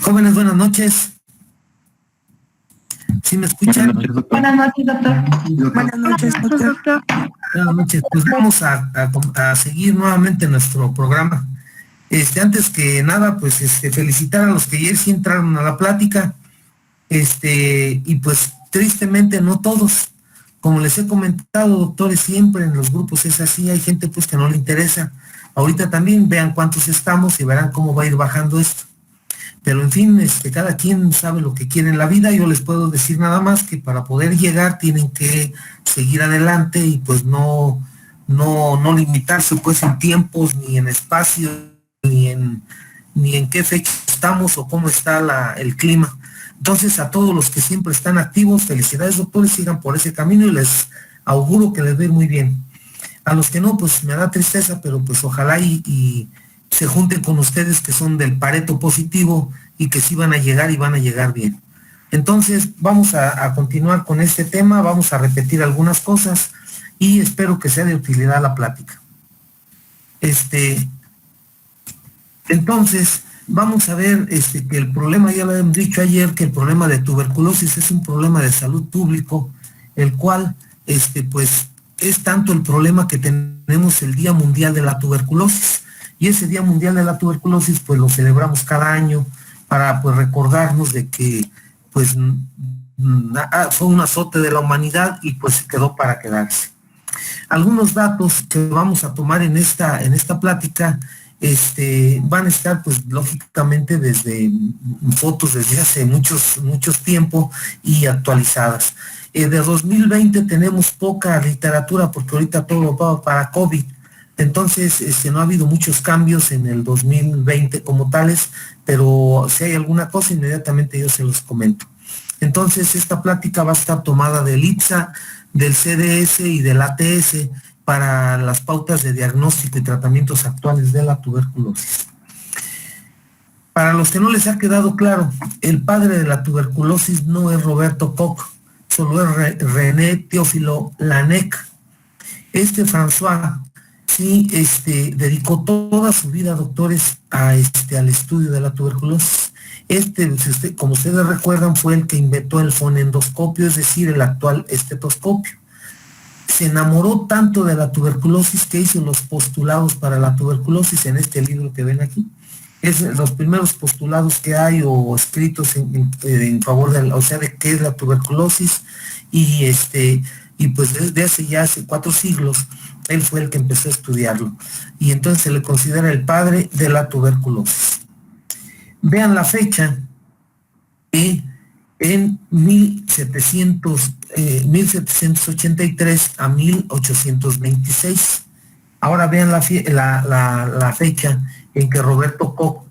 Jóvenes, buenas noches. ¿Sí me escuchan? Buenas noches, doctor. Buenas noches, doctor. Buenas noches. Pues vamos a seguir nuevamente nuestro programa. Antes que nada, pues felicitar a los que ayer sí entraron a la plática. Y pues tristemente no todos. Como les he comentado, doctores, siempre en los grupos es así, hay gente pues que no le interesa. Ahorita también vean cuántos estamos y verán cómo va a ir bajando esto. Pero en fin, cada quien sabe lo que quiere en la vida. Yo les puedo decir nada más que para poder llegar tienen que seguir adelante y pues no limitarse pues en tiempos, ni en espacio, ni en qué fecha estamos o cómo está el clima. Entonces, a todos los que siempre están activos, felicidades, doctores, sigan por ese camino y les auguro que les va muy bien. A los que no, pues me da tristeza, pero pues ojalá y se junten con ustedes que son del Pareto positivo y que sí van a llegar y van a llegar bien. Entonces, vamos a continuar con este tema, vamos a repetir algunas cosas y espero que sea de utilidad la plática. Entonces, vamos a ver que el problema, ya lo hemos dicho ayer, que el problema de tuberculosis es un problema de salud público, el cual, pues, es tanto el problema que tenemos el Día Mundial de la Tuberculosis. Y ese Día Mundial de la Tuberculosis, pues, lo celebramos cada año para, pues, recordarnos de que, pues, fue un azote de la humanidad y, pues, quedó para quedarse. Algunos datos que vamos a tomar en esta plática, van a estar pues lógicamente desde fotos desde hace muchos tiempo y actualizadas. De 2020 tenemos poca literatura porque ahorita todo va para COVID, entonces no ha habido muchos cambios en el 2020 como tales, pero si hay alguna cosa inmediatamente yo se los comento. Entonces esta plática va a estar tomada del IPSA, del CDS y del ATS, para las pautas de diagnóstico y tratamientos actuales de la tuberculosis. Para los que no les ha quedado claro, el padre de la tuberculosis no es Roberto Koch, solo es René Théophile Laennec. François, sí, dedicó toda su vida, doctores, al estudio de la tuberculosis. Como ustedes recuerdan, fue el que inventó el fonendoscopio, es decir, el actual estetoscopio. Se enamoró tanto de la tuberculosis que hizo los postulados para la tuberculosis en este libro que ven aquí. Es los primeros postulados que hay o escritos en favor de qué es la tuberculosis y pues desde hace 4 siglos él fue el que empezó a estudiarlo y entonces se le considera el padre de la tuberculosis. Vean la fecha en 1783 a 1826. Ahora vean la fecha en que Roberto Koch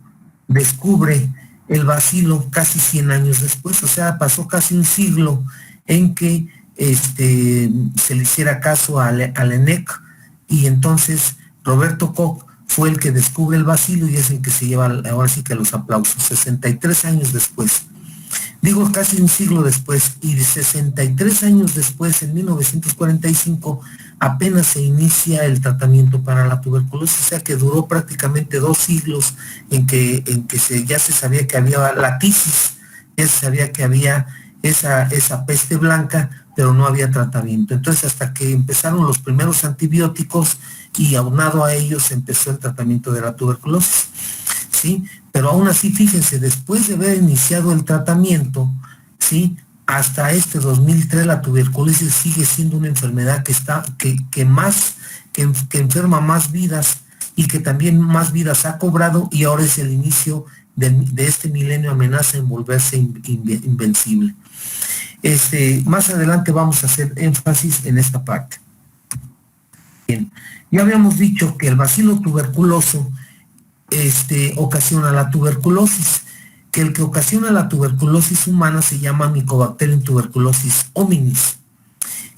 descubre el bacilo casi 100 años después, o sea, pasó casi un siglo en que se le hiciera caso a Laennec y entonces Roberto Koch fue el que descubre el bacilo y es el que se lleva ahora sí que los aplausos, 63 años después. Digo casi un siglo después, y de 63 años después, en 1945, apenas se inicia el tratamiento para la tuberculosis, o sea que duró prácticamente 2 siglos en que ya se sabía que había la tisis, ya se sabía que había esa peste blanca, pero no había tratamiento. Entonces, hasta que empezaron los primeros antibióticos y aunado a ellos empezó el tratamiento de la tuberculosis, ¿sí? Pero aún así, fíjense, después de haber iniciado el tratamiento, ¿sí?, hasta 2003 la tuberculosis sigue siendo una enfermedad que enferma más vidas y que también más vidas ha cobrado, y ahora es el inicio de este milenio, amenaza en volverse invencible. Más adelante vamos a hacer énfasis en esta parte. Bien, ya habíamos dicho que el bacilo tuberculoso ocasiona la tuberculosis, que el que ocasiona la tuberculosis humana se llama Mycobacterium tuberculosis hominis.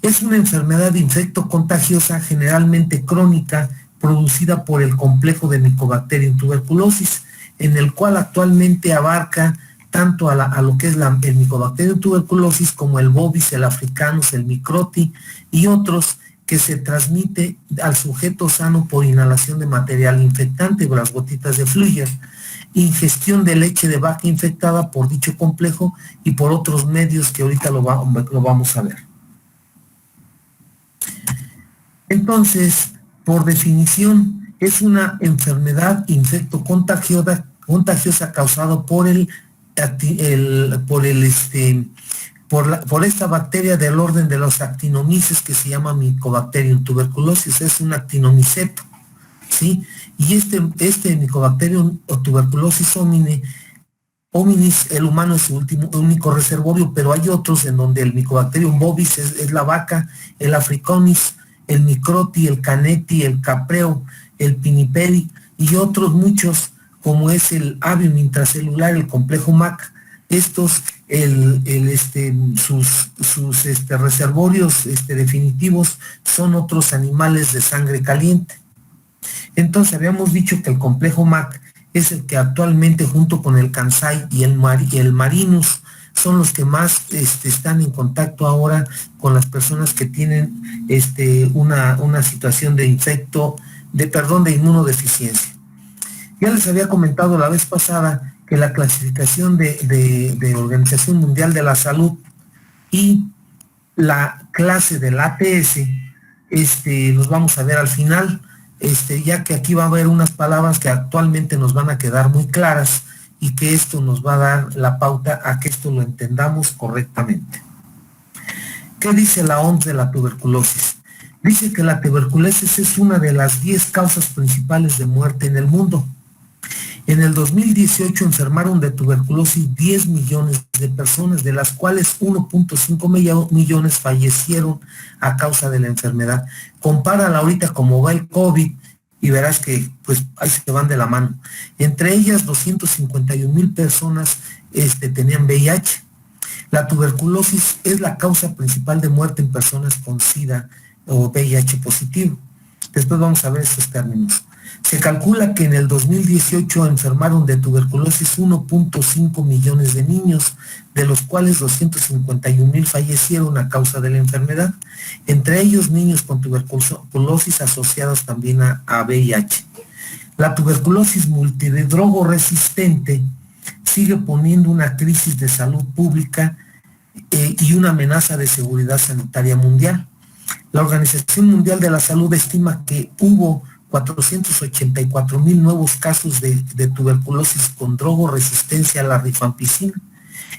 Es una enfermedad de infecto contagiosa generalmente crónica producida por el complejo de Mycobacterium tuberculosis, en el cual actualmente abarca tanto a lo que es el Mycobacterium tuberculosis como el bovis, el africanus, el microti y otros que se transmite al sujeto sano por inhalación de material infectante, las gotitas de Flügger, ingestión de leche de vaca infectada por dicho complejo y por otros medios que ahorita lo vamos a ver. Entonces, por definición, es una enfermedad infecto-contagiosa causada por esta bacteria del orden de los actinomices que se llama Mycobacterium tuberculosis, es un actinomiceto, ¿sí? Y este Mycobacterium o tuberculosis hominis, el humano es su único reservorio, pero hay otros en donde el Mycobacterium bovis es la vaca, el africanis, el microti, el caneti, el capreo, el pinipedi y otros muchos, como es el avium intracelular, el complejo MAC. Estos, sus reservorios definitivos son otros animales de sangre caliente. Entonces habíamos dicho que el complejo MAC es el que actualmente, junto con el Kansai y el Marinus, son los que más están en contacto ahora con las personas que tienen una situación de inmunodeficiencia. Ya les había comentado la vez pasada que la clasificación de Organización Mundial de la Salud y la clase del ATS, los vamos a ver al final, ya que aquí va a haber unas palabras que actualmente nos van a quedar muy claras y que esto nos va a dar la pauta a que esto lo entendamos correctamente. ¿Qué dice la OMS de la tuberculosis? Dice que la tuberculosis es una de las 10 causas principales de muerte en el mundo. En el 2018 enfermaron de tuberculosis 10 millones de personas, de las cuales 1.5 millones fallecieron a causa de la enfermedad. Compárala ahorita como va el COVID y verás que pues ahí se van de la mano. Entre ellas 251,000 personas tenían VIH. La tuberculosis es la causa principal de muerte en personas con SIDA o VIH positivo. Después vamos a ver estos términos. Se calcula que en el 2018 enfermaron de tuberculosis 1.5 millones de niños, de los cuales 251,000 fallecieron a causa de la enfermedad, entre ellos niños con tuberculosis asociados también a VIH. La tuberculosis multidrogo resistente sigue poniendo una crisis de salud pública y una amenaza de seguridad sanitaria mundial. La Organización Mundial de la Salud estima que hubo 484,000 nuevos casos de tuberculosis con drogoresistencia a la rifampicina,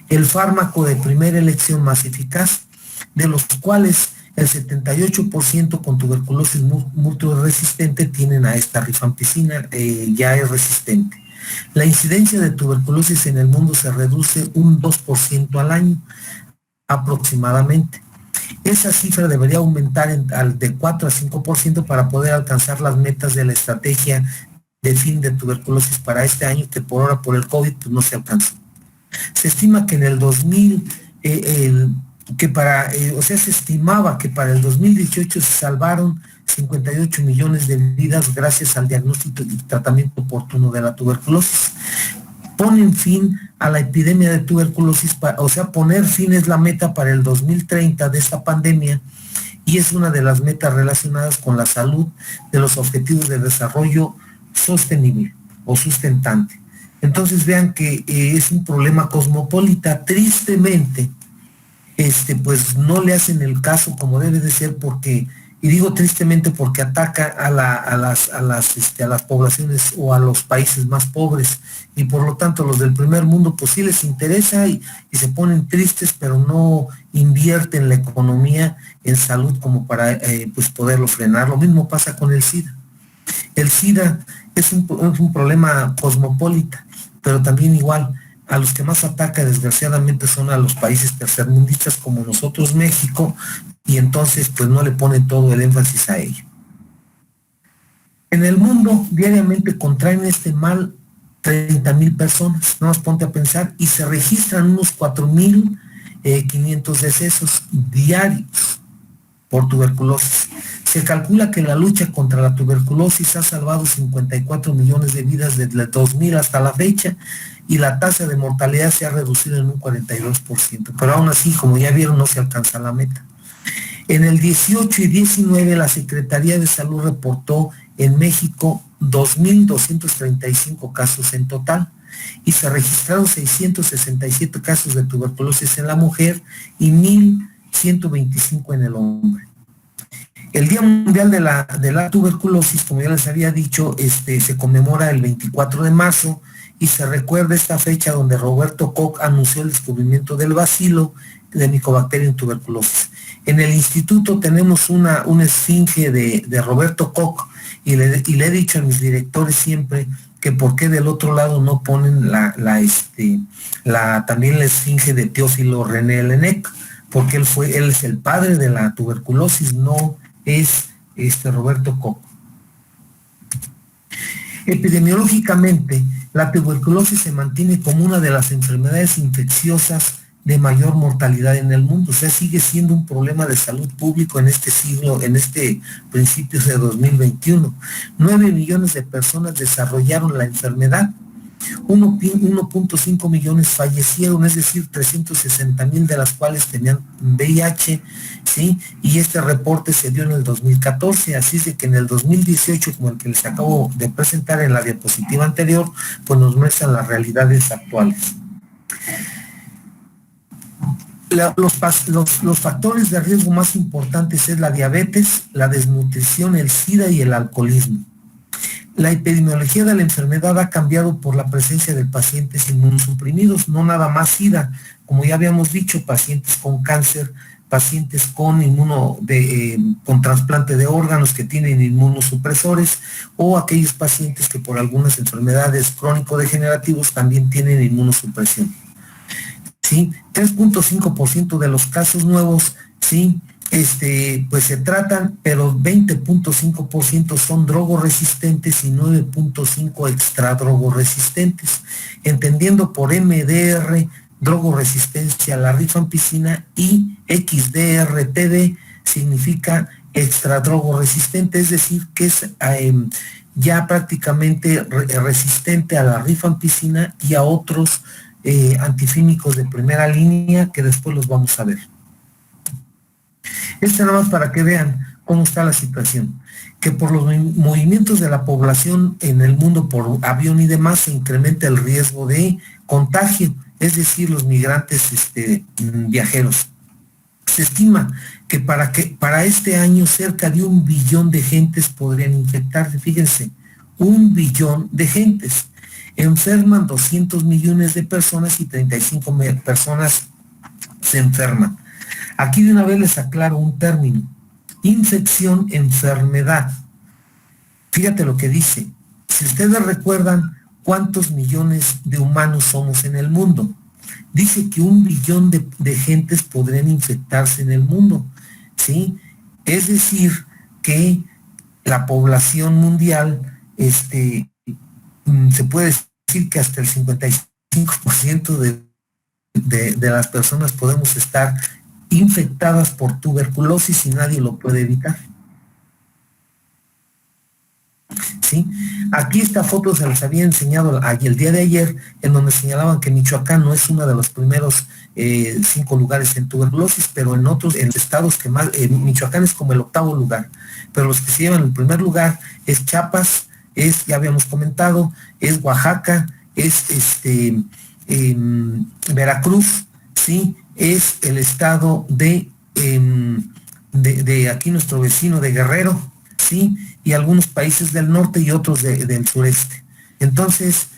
el fármaco de primera elección más eficaz, de los cuales el 78% con tuberculosis multiresistente tienen a esta rifampicina, ya es resistente. La incidencia de tuberculosis en el mundo se reduce un 2% al año aproximadamente. Esa cifra debería aumentar de 4 a 5% para poder alcanzar las metas de la estrategia de fin de tuberculosis para este año, que por ahora por el COVID pues, no se alcanzó. Se estima que en el 2000, se estimaba que para el 2018 se salvaron 58 millones de vidas gracias al diagnóstico y tratamiento oportuno de la tuberculosis. Ponen fin a la epidemia de tuberculosis, poner fin es la meta para el 2030 de esta pandemia y es una de las metas relacionadas con la salud de los objetivos de desarrollo sostenible o sustentante. Entonces vean que es un problema cosmopolita. Tristemente, pues no le hacen el caso como debe de ser porque, y digo tristemente porque ataca a las poblaciones o a los países más pobres y por lo tanto los del primer mundo pues sí les interesa y se ponen tristes, pero no invierten la economía en salud como para pues poderlo frenar. Lo mismo pasa con el SIDA. El SIDA es un problema cosmopolita, pero también igual a los que más ataca desgraciadamente son a los países tercermundistas como nosotros, México, y entonces pues no le ponen todo el énfasis a ello. En el mundo diariamente contraen este mal 30,000 personas, nada más ponte a pensar, y se registran unos 4,500 decesos diarios por tuberculosis. Se calcula que la lucha contra la tuberculosis ha salvado 54 millones de vidas desde el 2000 hasta la fecha y la tasa de mortalidad se ha reducido en un 42%, pero aún así, como ya vieron, no se alcanza la meta. En el 18 y 19 la Secretaría de Salud reportó en México 2.235 casos en total y se registraron 667 casos de tuberculosis en la mujer y 1.125 en el hombre. El Día Mundial de la Tuberculosis, como ya les había dicho, se conmemora el 24 de marzo y se recuerda esta fecha donde Roberto Koch anunció el descubrimiento del bacilo de Mycobacterium tuberculosis. En el instituto tenemos una esfinge de Roberto Koch y le he dicho a mis directores siempre que por qué del otro lado no ponen también la esfinge de Teófilo René Laennec, porque él es el padre de la tuberculosis, no es Roberto Koch. Epidemiológicamente, la tuberculosis se mantiene como una de las enfermedades infecciosas de mayor mortalidad en el mundo, o sea, sigue siendo un problema de salud público en este siglo, en principios de 2021. 9 millones de personas desarrollaron la enfermedad, 1.5 millones fallecieron, es decir, 360,000 de las cuales tenían VIH, ¿sí? Y este reporte se dio en el 2014, así es de que en el 2018, como el que les acabo de presentar en la diapositiva anterior, pues nos muestran las realidades actuales. Los factores de riesgo más importantes es la diabetes, la desnutrición, el SIDA y el alcoholismo. La epidemiología de la enfermedad ha cambiado por la presencia de pacientes inmunosuprimidos, no nada más SIDA, como ya habíamos dicho, pacientes con cáncer, pacientes con trasplante de órganos que tienen inmunosupresores o aquellos pacientes que por algunas enfermedades crónico-degenerativos también tienen inmunosupresión. ¿Sí? 3.5% de los casos nuevos, ¿sí? Pues se tratan, pero 20.5% son drogoresistentes y 9.5% extradrogoresistentes, entendiendo por MDR, drogoresistencia a la rifampicina, y XDR-TD significa extradrogoresistente, es decir, que es ya prácticamente resistente a la rifampicina y a otros antifímicos de primera línea que después los vamos a ver. Nada más para que vean cómo está la situación, que por los movimientos de la población en el mundo por avión y demás se incrementa el riesgo de contagio, es decir, los migrantes viajeros. Se estima que para este año cerca de 1 billón de gentes podrían infectarse, fíjense, 1 billón de gentes. Enferman 200 millones de personas y 35 personas se enferman. Aquí de una vez les aclaro un término: infección, enfermedad. Fíjate lo que dice. Si ustedes recuerdan cuántos millones de humanos somos en el mundo, dice que 1 billón de gentes podrían infectarse en el mundo, ¿sí? Es decir, que la población mundial, se puede decir que hasta el 55% de las personas podemos estar infectadas por tuberculosis y nadie lo puede evitar. ¿Sí? Aquí esta foto se las había enseñado el día de ayer, en donde señalaban que Michoacán no es uno de los primeros 5 lugares en tuberculosis, pero en estados que más, Michoacán es como el 8º lugar, pero los que se llevan el primer lugar es Chiapas, ya habíamos comentado, es Oaxaca, es Veracruz, ¿sí? Es el estado de aquí nuestro vecino de Guerrero, ¿sí? Y algunos países del norte y otros del sureste. Entonces,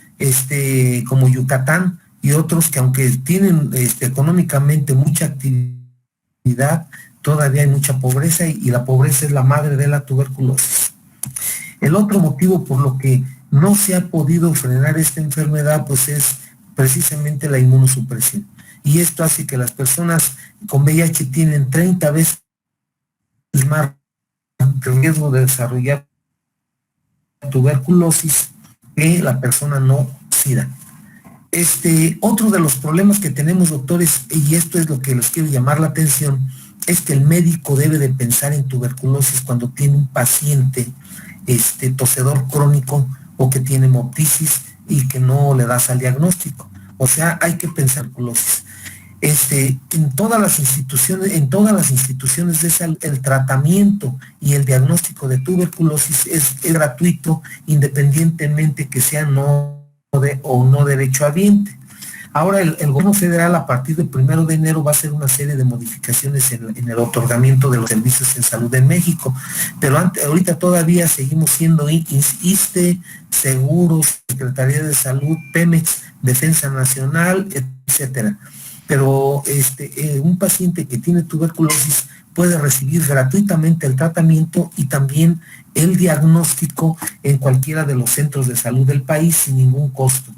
como Yucatán y otros que aunque tienen económicamente mucha actividad, todavía hay mucha pobreza y la pobreza es la madre de la tuberculosis. El otro motivo por lo que no se ha podido frenar esta enfermedad, pues es precisamente la inmunosupresión. Y esto hace que las personas con VIH tienen 30 veces más riesgo de desarrollar tuberculosis que la persona no SIDA. Otro de los problemas que tenemos, doctores, y esto es lo que les quiero llamar la atención, es que el médico debe de pensar en tuberculosis cuando tiene un paciente tosedor crónico o que tiene hemoptisis y que no le das al diagnóstico. O sea, hay que pensar en tuberculosis. en todas las instituciones de salud, el tratamiento y el diagnóstico de tuberculosis es gratuito, independientemente que sea o no derechohabiente. Ahora el gobierno federal a partir del 1 de enero va a hacer una serie de modificaciones en el otorgamiento de los servicios en salud en México, pero ahorita todavía seguimos siendo ISSSTE, Seguros, Secretaría de Salud, Pemex, Defensa Nacional, etcétera. Pero un paciente que tiene tuberculosis puede recibir gratuitamente el tratamiento y también el diagnóstico en cualquiera de los centros de salud del país sin ningún costo.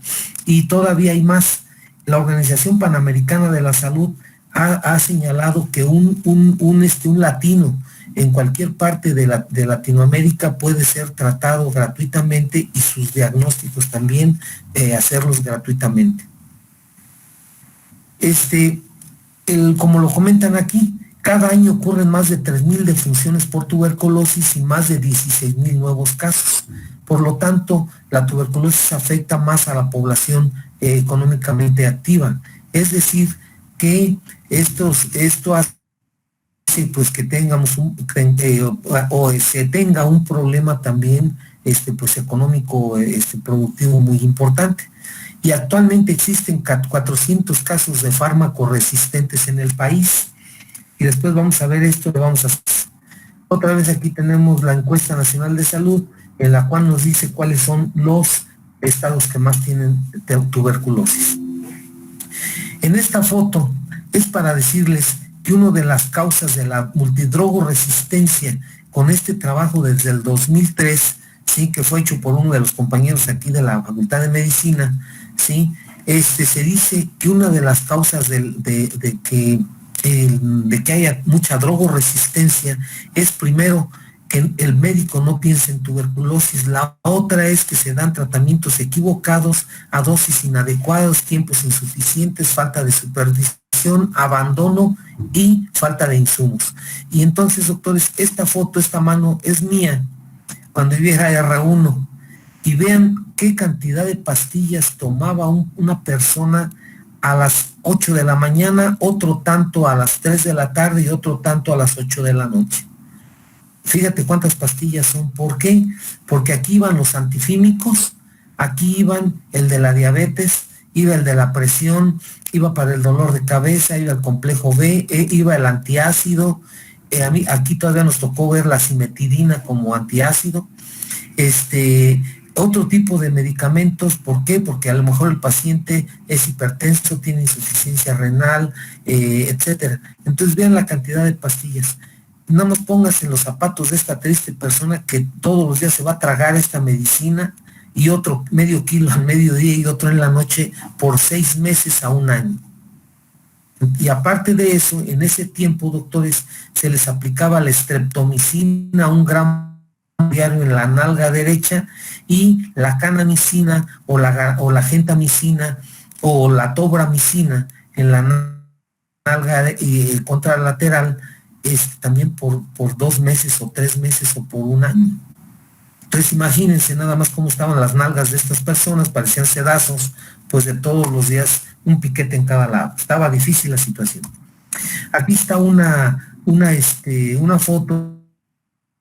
Y todavía hay más. La Organización Panamericana de la Salud ha señalado que un latino en cualquier parte de Latinoamérica puede ser tratado gratuitamente y sus diagnósticos también hacerlos gratuitamente. Como lo comentan aquí, cada año ocurren más de 3,000 defunciones por tuberculosis y más de 16,000 nuevos casos. Por lo tanto, la tuberculosis afecta más a la población económicamente activa. Es decir, que esto hace pues que tengamos se tenga un problema también pues económico productivo muy importante. Y actualmente existen 400 casos de fármacos resistentes en el país. Y después vamos a ver esto, otra vez aquí tenemos la encuesta nacional de salud, en la cual nos dice cuáles son los estados que más tienen tuberculosis. En esta foto es para decirles que una de las causas de la multidrogoresistencia con este trabajo desde el 2003, ¿sí? Que fue hecho por uno de los compañeros aquí de la Facultad de Medicina, ¿sí? Se dice que una de las causas de que haya mucha drogoresistencia es primero que el médico no piensa en tuberculosis, la otra es que se dan tratamientos equivocados, a dosis inadecuadas, tiempos insuficientes, falta de supervisión, abandono y falta de insumos. Y entonces, doctores, esta mano es mía cuando yo era R1, y vean qué cantidad de pastillas tomaba una persona a las 8 de la mañana, otro tanto a las 3 de la tarde y otro tanto a las 8 de la noche. Fíjate cuántas pastillas son. ¿Por qué? Porque aquí iban los antifímicos, aquí iban el de la diabetes, iba el de la presión, iba para el dolor de cabeza, iba el complejo B, iba el antiácido. Aquí todavía nos tocó ver la cimetidina como antiácido. Otro tipo de medicamentos. ¿Por qué? Porque a lo mejor el paciente es hipertenso, tiene insuficiencia renal, etcétera. Entonces vean la cantidad de pastillas. No nos pongas en los zapatos de esta triste persona que todos los días se va a tragar esta medicina y otro medio kilo al mediodía y otro en la noche por 6 meses a 1 año. Y aparte de eso, en ese tiempo, doctores, se les aplicaba la streptomicina, 1 gramo diario en la nalga derecha, y la canamicina o la gentamicina o la tobramicina en la nalga contralateral, también por 2 meses o 3 meses o por 1 año. Entonces imagínense nada más cómo estaban las nalgas de estas personas, parecían sedazos, pues de todos los días un piquete en cada lado. Estaba difícil la situación. Aquí está una foto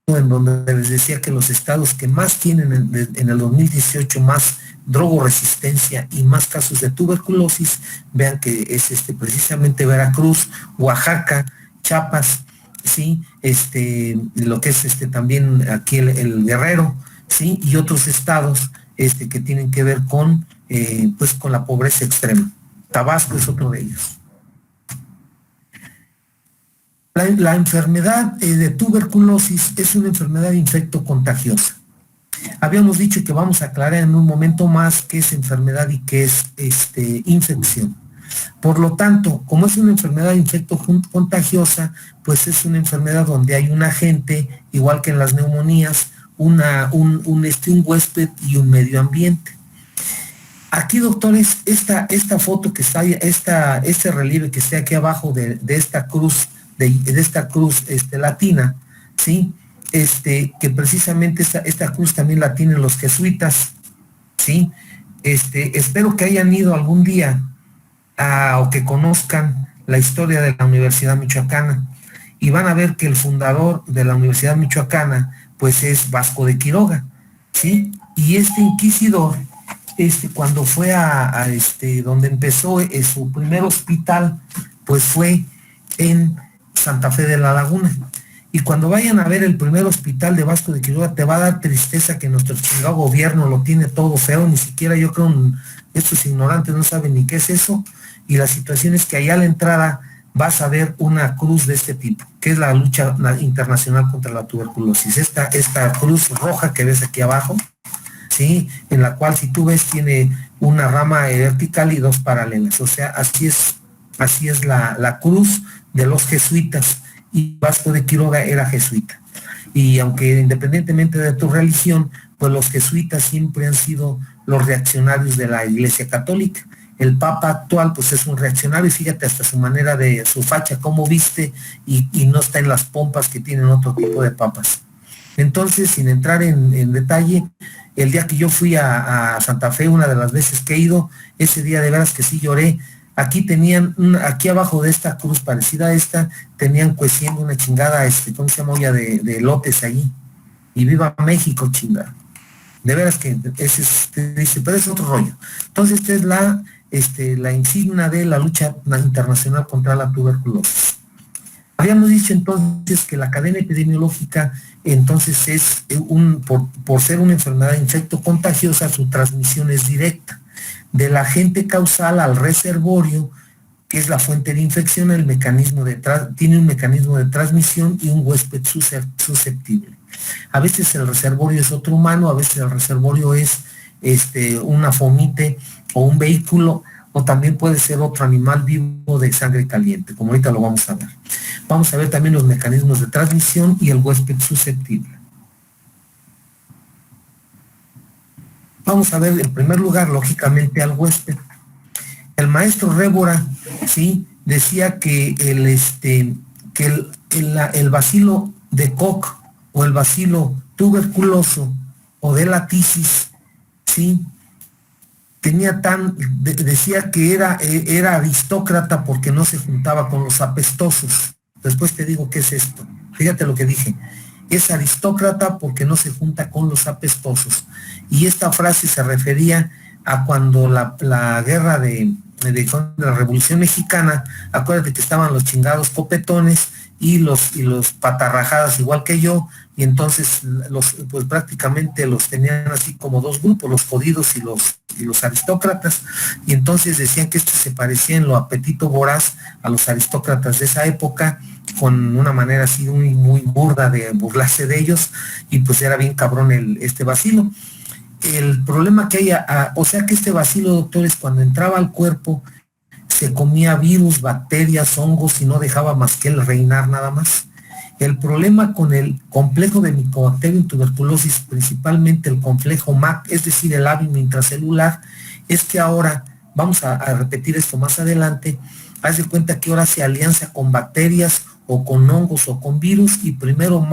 en donde les decía que los estados que más tienen en el 2018 más drogoresistencia y más casos de tuberculosis, vean que es precisamente Veracruz, Oaxaca, Chiapas, ¿sí? Lo que es también aquí el Guerrero, ¿sí? Y otros estados que tienen que ver con con la pobreza extrema. Tabasco es otro de ellos. La enfermedad de tuberculosis es una enfermedad infectocontagiosa. Habíamos dicho que vamos a aclarar en un momento más qué es enfermedad y qué es infección. Por lo tanto, como es una enfermedad infectocontagiosa, pues es una enfermedad donde hay un agente, igual que en las neumonías, un huésped y un medio ambiente. Aquí, doctores, esta foto que está ahí, este relieve que está aquí abajo de esta cruz, de esta cruz latina, ¿sí? Que precisamente esta cruz también la tienen los jesuitas, ¿sí? Espero que hayan ido algún día o que conozcan la historia de la Universidad Michoacana y van a ver que el fundador de la Universidad Michoacana pues es Vasco de Quiroga, ¿sí? Y este inquisidor, cuando fue a donde empezó su primer hospital, pues fue en Santa Fe de la Laguna. Y cuando vayan a ver el primer hospital de Vasco de Quiroga, te va a dar tristeza que nuestro chingado gobierno lo tiene todo feo, ni siquiera yo creo estos ignorantes no saben ni qué es eso, y la situación es que allá a la entrada vas a ver una cruz de este tipo, que es la lucha internacional contra la tuberculosis. Esta cruz roja que ves aquí abajo, ¿sí? En la cual si tú ves tiene una rama vertical y dos paralelas, o sea, así es la cruz de los jesuitas, y Vasco de Quiroga era jesuita. Y aunque independientemente de tu religión, pues los jesuitas siempre han sido los reaccionarios de la Iglesia Católica. El Papa actual pues es un reaccionario, y fíjate hasta su manera de su facha, cómo viste, y no está en las pompas que tienen otro tipo de papas. Entonces, sin entrar en detalle, el día que yo fui a Santa Fe, una de las veces que he ido, ese día de veras que sí lloré. Aquí aquí abajo de esta cruz parecida a esta, tenían cueciendo una chingada, ¿cómo se llama? Olla de elotes allí. Y viva México, chingada. De veras que dice, pero es otro rollo. Entonces, esta es la insignia de la lucha internacional contra la tuberculosis. Habíamos dicho entonces que la cadena epidemiológica entonces es por ser una enfermedad infecto-contagiosa, su transmisión es directa. Del agente causal al reservorio, que es la fuente de infección, tiene un mecanismo de transmisión y un huésped susceptible. A veces el reservorio es otro humano, a veces el reservorio es una fomite o un vehículo, o también puede ser otro animal vivo de sangre caliente, como ahorita lo vamos a ver. Vamos a ver también los mecanismos de transmisión y el huésped susceptible. Vamos a ver en primer lugar, lógicamente, al huésped. El maestro Révora, ¿sí?, decía que el bacilo de Koch o el bacilo tuberculoso o de la tisis, ¿sí?, decía que era aristócrata porque no se juntaba con los apestosos. Después te digo qué es esto. Fíjate lo que dije. Es aristócrata porque no se junta con los apestosos. Y esta frase se refería a cuando la guerra de la Revolución Mexicana, acuérdate que estaban los chingados copetones y los patarrajadas igual que yo, y entonces pues prácticamente los tenían así como dos grupos, los jodidos y los aristócratas, y entonces decían que se parecía en lo apetito voraz a los aristócratas de esa época, con una manera así muy, muy burda de burlarse de ellos, y pues era bien cabrón este bacilo. El problema que hay, o sea que este bacilo, doctores, cuando entraba al cuerpo, se comía virus, bacterias, hongos y no dejaba más que el reinar nada más. El problema con el complejo de Mycobacterium tuberculosis, principalmente el complejo MAC, es decir, el hábito intracelular, es que ahora, vamos a repetir esto más adelante, haz de cuenta que ahora se alianza con bacterias o con hongos o con virus, y primero,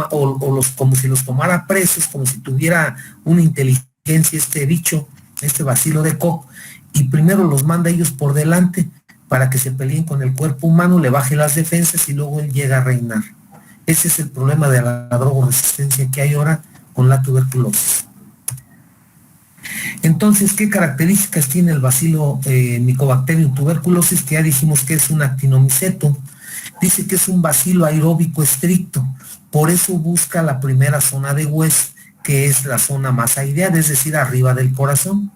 como si los tomara presos, como si tuviera una inteligencia este bicho, este bacilo de Koch, y primero los manda ellos por delante para que se peleen con el cuerpo humano, le baje las defensas y luego él llega a reinar. Ese es el problema de la drogoresistencia que hay ahora con la tuberculosis. Entonces, ¿qué características tiene el bacilo Mycobacterium tuberculosis? Que ya dijimos que es un actinomiceto. Dice que es un bacilo aeróbico estricto, por eso busca la primera zona de West, que es la zona más aireada, es decir, arriba del corazón.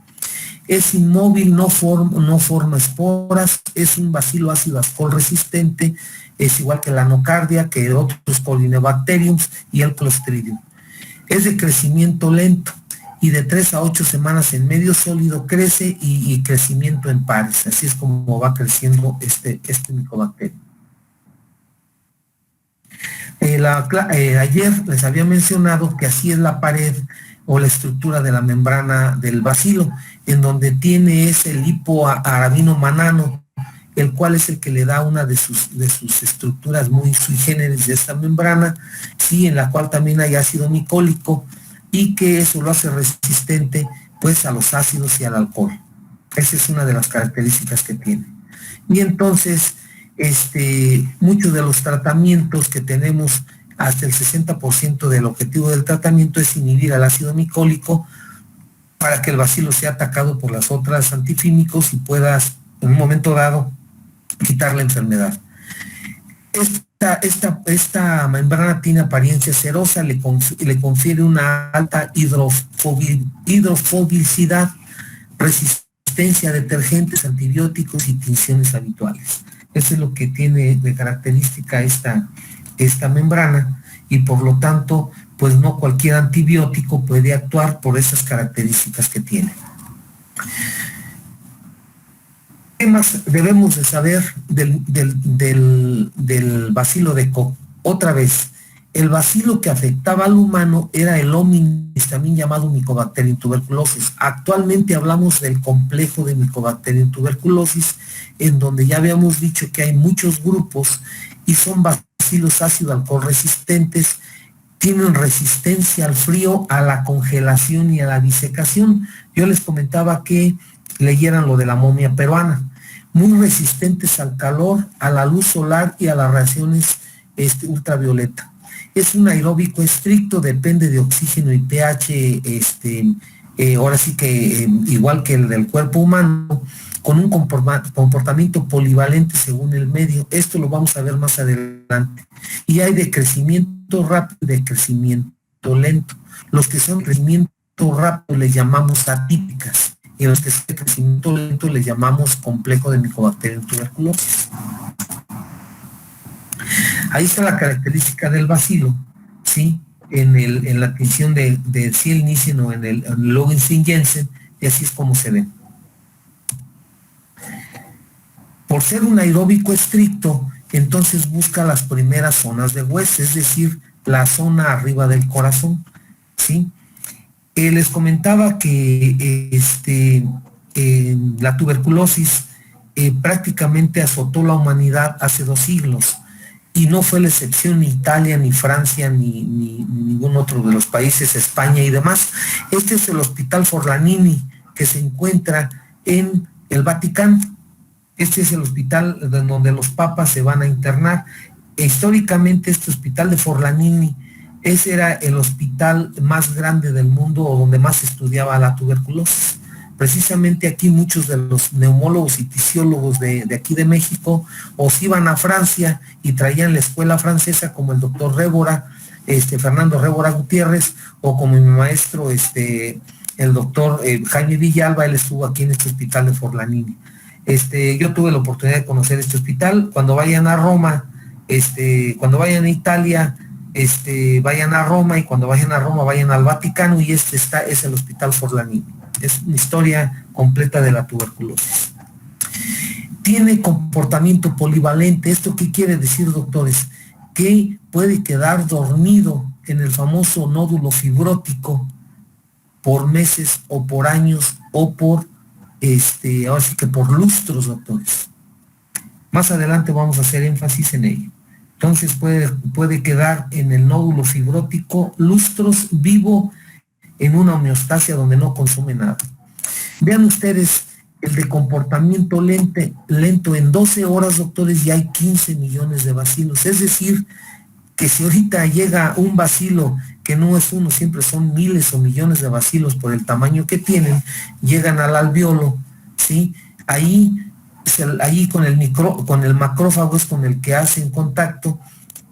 Es inmóvil, no forma esporas, es un bacilo ácido ascol resistente, es igual que la anocardia, que otros Corynebacteriums y el Clostridium. Es de crecimiento lento y de 3 a 8 semanas en medio sólido crece y crecimiento en pares. Así es como va creciendo este Mycobacterium. Ayer les había mencionado que así es la pared o la estructura de la membrana del bacilo, en donde tiene ese lipoarabino manano, el cual es el que le da una de sus estructuras muy sui generis de esta membrana, sí, en la cual también hay ácido micólico, y que eso lo hace resistente pues a los ácidos y al alcohol. Esa es una de las características que tiene. Y entonces muchos de los tratamientos que tenemos, hasta el 60% del objetivo del tratamiento es inhibir al ácido micólico para que el bacilo sea atacado por las otras antifímicos y puedas, en un momento dado, quitar la enfermedad. Esta membrana tiene apariencia cerosa, le confiere una alta hidrofobicidad, resistencia a detergentes, antibióticos y tinciones habituales. Eso es lo que tiene de característica esta membrana, y por lo tanto, pues no cualquier antibiótico puede actuar por esas características que tiene. ¿Qué más debemos de saber del bacilo de Koch? Otra vez, el bacilo que afectaba al humano era el hominis, también llamado Mycobacterium tuberculosis. Actualmente hablamos del complejo de Mycobacterium tuberculosis, en donde ya habíamos dicho que hay muchos grupos y son bacilos ácido alcohol resistentes, tienen resistencia al frío, a la congelación y a la disecación. Yo les comentaba que leyeran lo de la momia peruana, muy resistentes al calor, a la luz solar y a las radiaciones ultravioleta. Es un aeróbico estricto, depende de oxígeno y pH, ahora sí que igual que el del cuerpo humano, con un comportamiento polivalente según el medio. Esto lo vamos a ver más adelante. Y hay de crecimiento rápido y de crecimiento lento. Los que son de crecimiento rápido les llamamos atípicas, y los que son de crecimiento lento les llamamos complejo de Mycobacterium tuberculosis. Ahí está la característica del bacilo, ¿sí? En la tinción de Ziel-Nielsen o en el Lowenstein-Jensen, y así es como se ve. Por ser un aeróbico estricto, entonces busca las primeras zonas de West, es decir, la zona arriba del corazón, ¿sí? Les comentaba que la tuberculosis prácticamente azotó la humanidad hace 2 siglos, y no fue la excepción ni Italia, ni Francia, ni ningún otro de los países, España y demás. Este es el Hospital Forlanini, que se encuentra en el Vaticano. Este es el hospital donde los papas se van a internar. Históricamente, este hospital de Forlanini, ese era el hospital más grande del mundo, o donde más se estudiaba la tuberculosis. Precisamente aquí muchos de los neumólogos y fisiólogos de aquí de México o se iban a Francia y traían la escuela francesa, como el doctor Révora, Fernando Révora Gutiérrez, o como mi maestro, el doctor Jaime Villalba. Él estuvo aquí en este hospital de Forlanini. Yo tuve la oportunidad de conocer este hospital. Cuando vayan a Roma, cuando vayan a Italia, vayan a Roma, y cuando vayan a Roma vayan al Vaticano, y es el Hospital Forlanini. Es una historia completa de la tuberculosis. Tiene comportamiento polivalente. ¿Esto qué quiere decir, doctores? Que puede quedar dormido en el famoso nódulo fibrótico por meses o por años o por, ahora sí que por lustros, doctores. Más adelante vamos a hacer énfasis en ello. Entonces puede quedar en el nódulo fibrótico lustros, vivo en una homeostasia donde no consume nada. Vean ustedes el de comportamiento lento. En 12 horas, doctores, ya hay 15 millones de bacilos. Es decir, que si ahorita llega un bacilo, que no es uno, siempre son miles o millones de bacilos por el tamaño que tienen, llegan al alveolo, ¿sí? Ahí con el macrófago es con el que hacen contacto,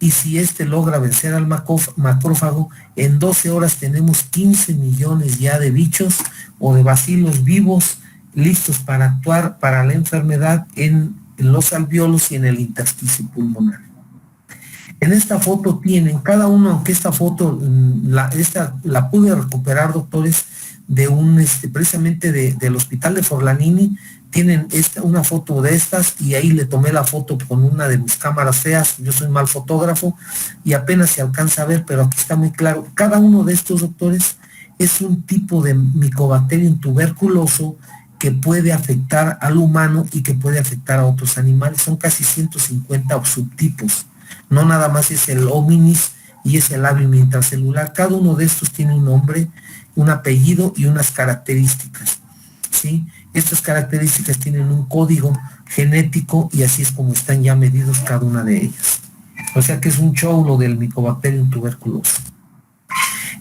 y si logra vencer al macrófago, en 12 horas tenemos 15 millones ya de bichos o de bacilos vivos listos para actuar para la enfermedad en los alvéolos y en el intersticio pulmonar. En esta foto tienen cada uno, aunque esta foto la pude recuperar, doctores, precisamente del hospital de Forlanini. Tienen una foto de estas, y ahí le tomé la foto con una de mis cámaras feas. Yo soy mal fotógrafo y apenas se alcanza a ver, pero aquí está muy claro. Cada uno de estos, doctores, es un tipo de Mycobacterium tuberculoso que puede afectar al humano y que puede afectar a otros animales. Son casi 150 subtipos. No nada más es el hominis y es el avium intracelular. Cada uno de estos tiene un nombre, un apellido y unas características, ¿sí? Estas características tienen un código genético y así es como están ya medidos cada una de ellas. O sea que es un show lo del Mycobacterium tuberculosis.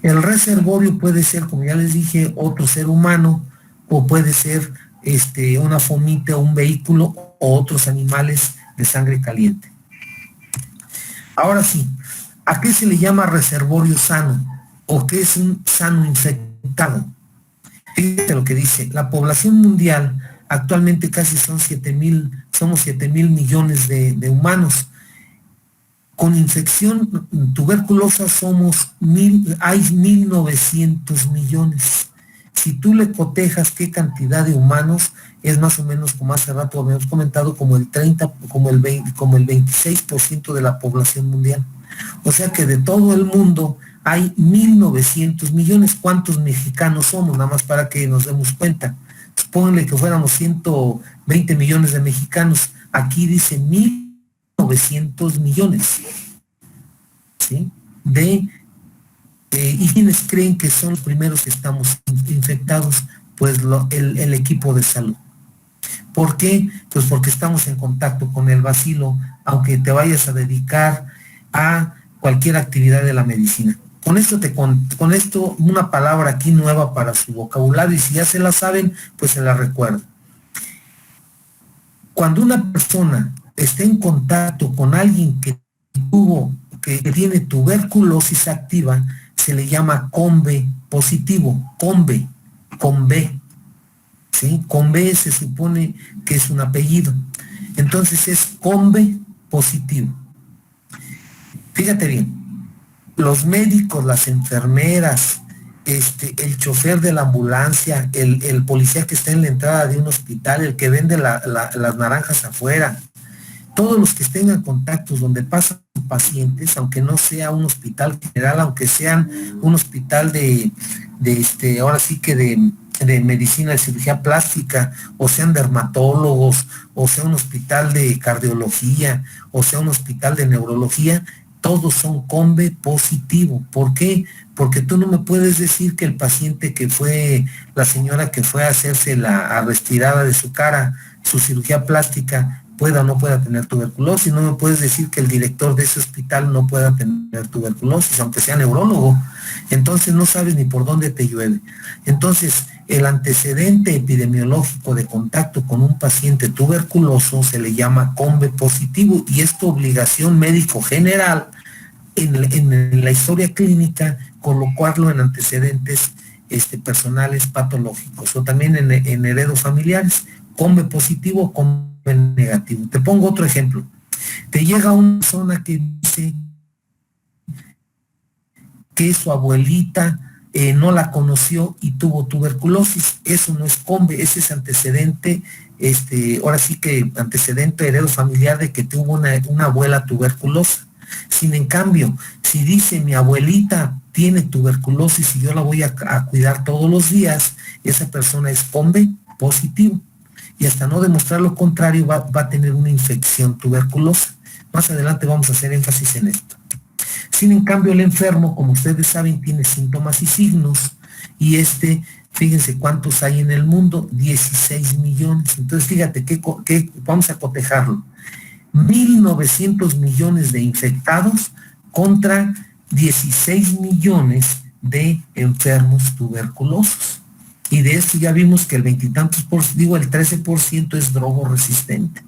El reservorio puede ser, como ya les dije, otro ser humano, o puede ser una fomita, un vehículo, o otros animales de sangre caliente. Ahora sí, ¿a qué se le llama reservorio sano? ¿O qué es un sano infectado? Fíjate lo que dice, la población mundial actualmente casi somos 7,000 millones de humanos. Con infección tuberculosa hay 1,900 millones. Si tú le cotejas qué cantidad de humanos, es más o menos, como hace rato habíamos comentado, como el 26% de la población mundial. O sea que de todo el mundo hay 1,900 millones. ¿Cuántos mexicanos somos? Nada más para que nos demos cuenta. Pónganle que fuéramos 120 millones de mexicanos. Aquí dice 1,900 millones. ¿Sí? ¿Y quiénes creen que son los primeros que estamos infectados? Pues el equipo de salud. ¿Por qué? Pues porque estamos en contacto con el bacilo, aunque te vayas a dedicar a cualquier actividad de la medicina. Con esto, una palabra aquí nueva para su vocabulario, y si ya se la saben, pues se la recuerdo. Cuando una persona está en contacto con alguien que tiene tuberculosis activa, se le llama COMB positivo, COMB, con B. ¿Sí? Con B se supone que es un apellido. Entonces es COMB positivo. Fíjate bien, los médicos, las enfermeras, el chofer de la ambulancia, el policía que está en la entrada de un hospital, el que vende las naranjas afuera, todos los que estén en contactos donde pasan pacientes, aunque no sea un hospital general, aunque sean un hospital ahora sí que de medicina, de cirugía plástica, o sean dermatólogos, o sea un hospital de cardiología, o sea un hospital de neurología, todos son COMB positivo. ¿Por qué? Porque tú no me puedes decir que el paciente la señora que fue a hacerse la retirada de su cara, su cirugía plástica, pueda o no pueda tener tuberculosis. No me puedes decir que el director de ese hospital no pueda tener tuberculosis, aunque sea neurólogo. Entonces no sabes ni por dónde te llueve. Entonces, el antecedente epidemiológico de contacto con un paciente tuberculoso se le llama COMB positivo, y es tu obligación médico general en la historia clínica colocarlo en antecedentes personales patológicos, o también en heredos familiares, COMB positivo o COMB negativo. Te pongo otro ejemplo. Te llega una persona que dice que su abuelita no la conoció y tuvo tuberculosis. Eso no es COMB, ese es antecedente, ahora sí que antecedente heredo familiar de que tuvo una abuela tuberculosa. Sin en cambio, si dice mi abuelita tiene tuberculosis y yo la voy a cuidar todos los días, esa persona es COMB positivo. Y hasta no demostrar lo contrario va a tener una infección tuberculosa. Más adelante vamos a hacer énfasis en esto. Sin en cambio, el enfermo, como ustedes saben, tiene síntomas y signos, y fíjense cuántos hay en el mundo, 16 millones. Entonces, fíjate que vamos a cotejarlo. 1,900 millones de infectados contra 16 millones de enfermos tuberculosos. Y de esto ya vimos que el 20 y tantos el 13% es drogoresistente.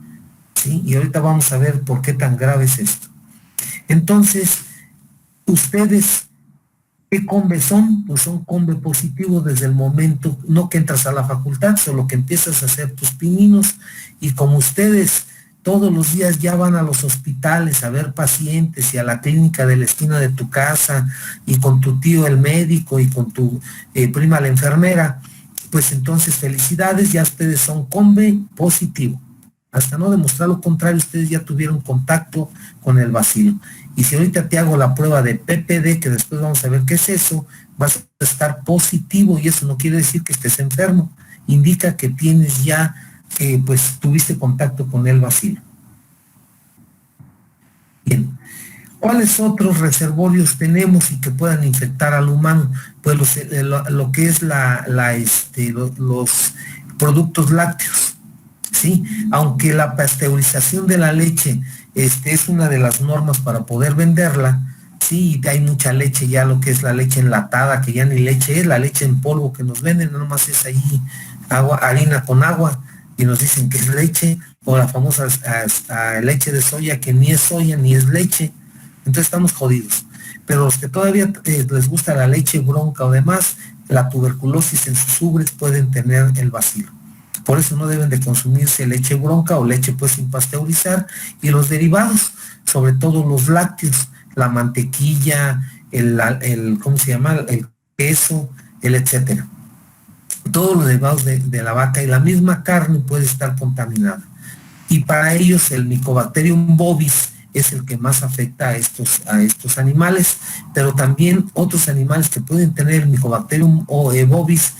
¿Sí? Y ahorita vamos a ver por qué tan grave es esto. Entonces, ustedes, ¿qué COMB son? Pues son COMB positivos desde el momento, no que entras a la facultad, solo que empiezas a hacer tus pininos, y como ustedes todos los días ya van a los hospitales a ver pacientes y a la clínica de la esquina de tu casa, y con tu tío el médico y con tu prima la enfermera, pues entonces felicidades, ya ustedes son COMB positivo. Hasta no demostrar lo contrario, ustedes ya tuvieron contacto con el bacilo. Y si ahorita te hago la prueba de PPD, que después vamos a ver qué es eso, vas a estar positivo, y eso no quiere decir que estés enfermo. Indica que tienes ya, pues tuviste contacto con el bacilo. Bien. ¿Cuáles otros reservorios tenemos y que puedan infectar al humano? Pues lo que es los productos lácteos, ¿sí? Aunque la pasteurización de la leche es una de las normas para poder venderla, sí, hay mucha leche ya, lo que es la leche enlatada, que ya ni leche es, la leche en polvo que nos venden, nada más es ahí agua, harina con agua, y nos dicen que es leche, o la famosa leche de soya, que ni es soya ni es leche. Entonces estamos jodidos. Pero los que todavía les gusta la leche bronca o demás, la tuberculosis en sus ubres pueden tener el bacilo. Por eso no deben de consumirse leche bronca o leche pues sin pasteurizar, y los derivados, sobre todo los lácteos, la mantequilla, ¿cómo se llama? El queso, el etcétera. Todos los derivados de la vaca, y la misma carne puede estar contaminada. Y para ellos el Mycobacterium bovis es el que más afecta a estos animales, pero también otros animales que pueden tener el Mycobacterium bovis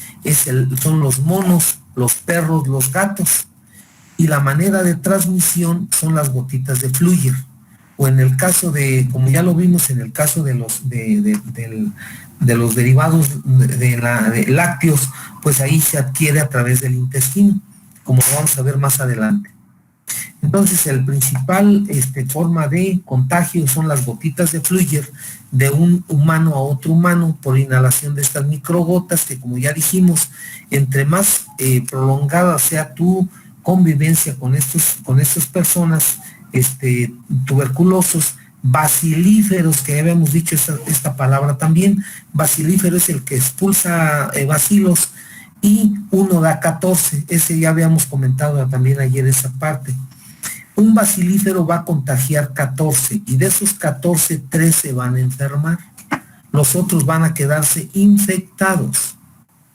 son los monos, los perros, los gatos. Y la manera de transmisión son las gotitas de Fluyer. O en el caso de, como ya lo vimos en el caso de los derivados de lácteos, pues ahí se adquiere a través del intestino, como lo vamos a ver más adelante. Entonces, el principal forma de contagio son las gotitas de Fluyer de un humano a otro humano por inhalación de estas microgotas, que como ya dijimos, entre más prolongada sea tu convivencia con estas personas tuberculosos, bacilíferos, que ya habíamos dicho esta palabra también, bacilífero es el que expulsa bacilos, y 1 da 14, ese ya habíamos comentado también ayer esa parte. Un bacilífero va a contagiar 14, y de esos 14, 13 van a enfermar. Los otros van a quedarse infectados,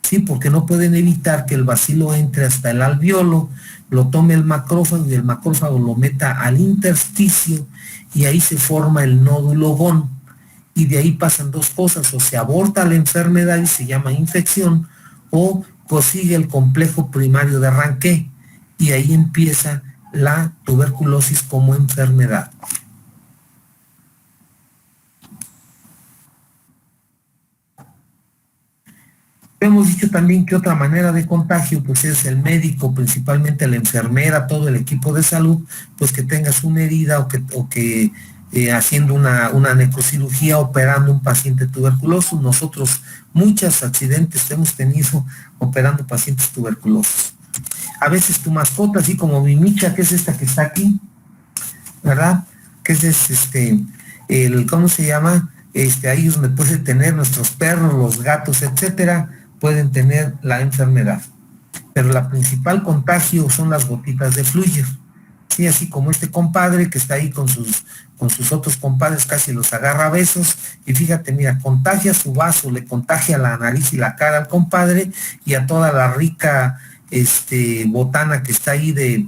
¿sí? Porque no pueden evitar que el bacilo entre hasta el alveolo, lo tome el macrófago, y el macrófago lo meta al intersticio, y ahí se forma el nódulo GON. Y de ahí pasan dos cosas: o se aborta la enfermedad y se llama infección, o prosigue el complejo primario de Ranquet, y ahí empieza la tuberculosis como enfermedad. Hemos dicho también que otra manera de contagio pues es el médico, principalmente la enfermera, todo el equipo de salud, pues que tengas una herida o que haciendo una necrocirugía, operando un paciente tuberculoso. Nosotros muchos accidentes hemos tenido operando pacientes tuberculosos. A veces tu mascota, así como mi Micha, que es esta que está aquí, ¿verdad? Que es ¿cómo se llama? Ahí es donde puede tener nuestros perros, los gatos, etcétera, pueden tener la enfermedad. Pero la principal contagio son las gotitas de Fluyer. Sí, así como este compadre que está ahí con sus otros compadres, casi los agarra a besos, y fíjate, mira, contagia su vaso, le contagia la nariz y la cara al compadre, y a toda la rica botana que está ahí de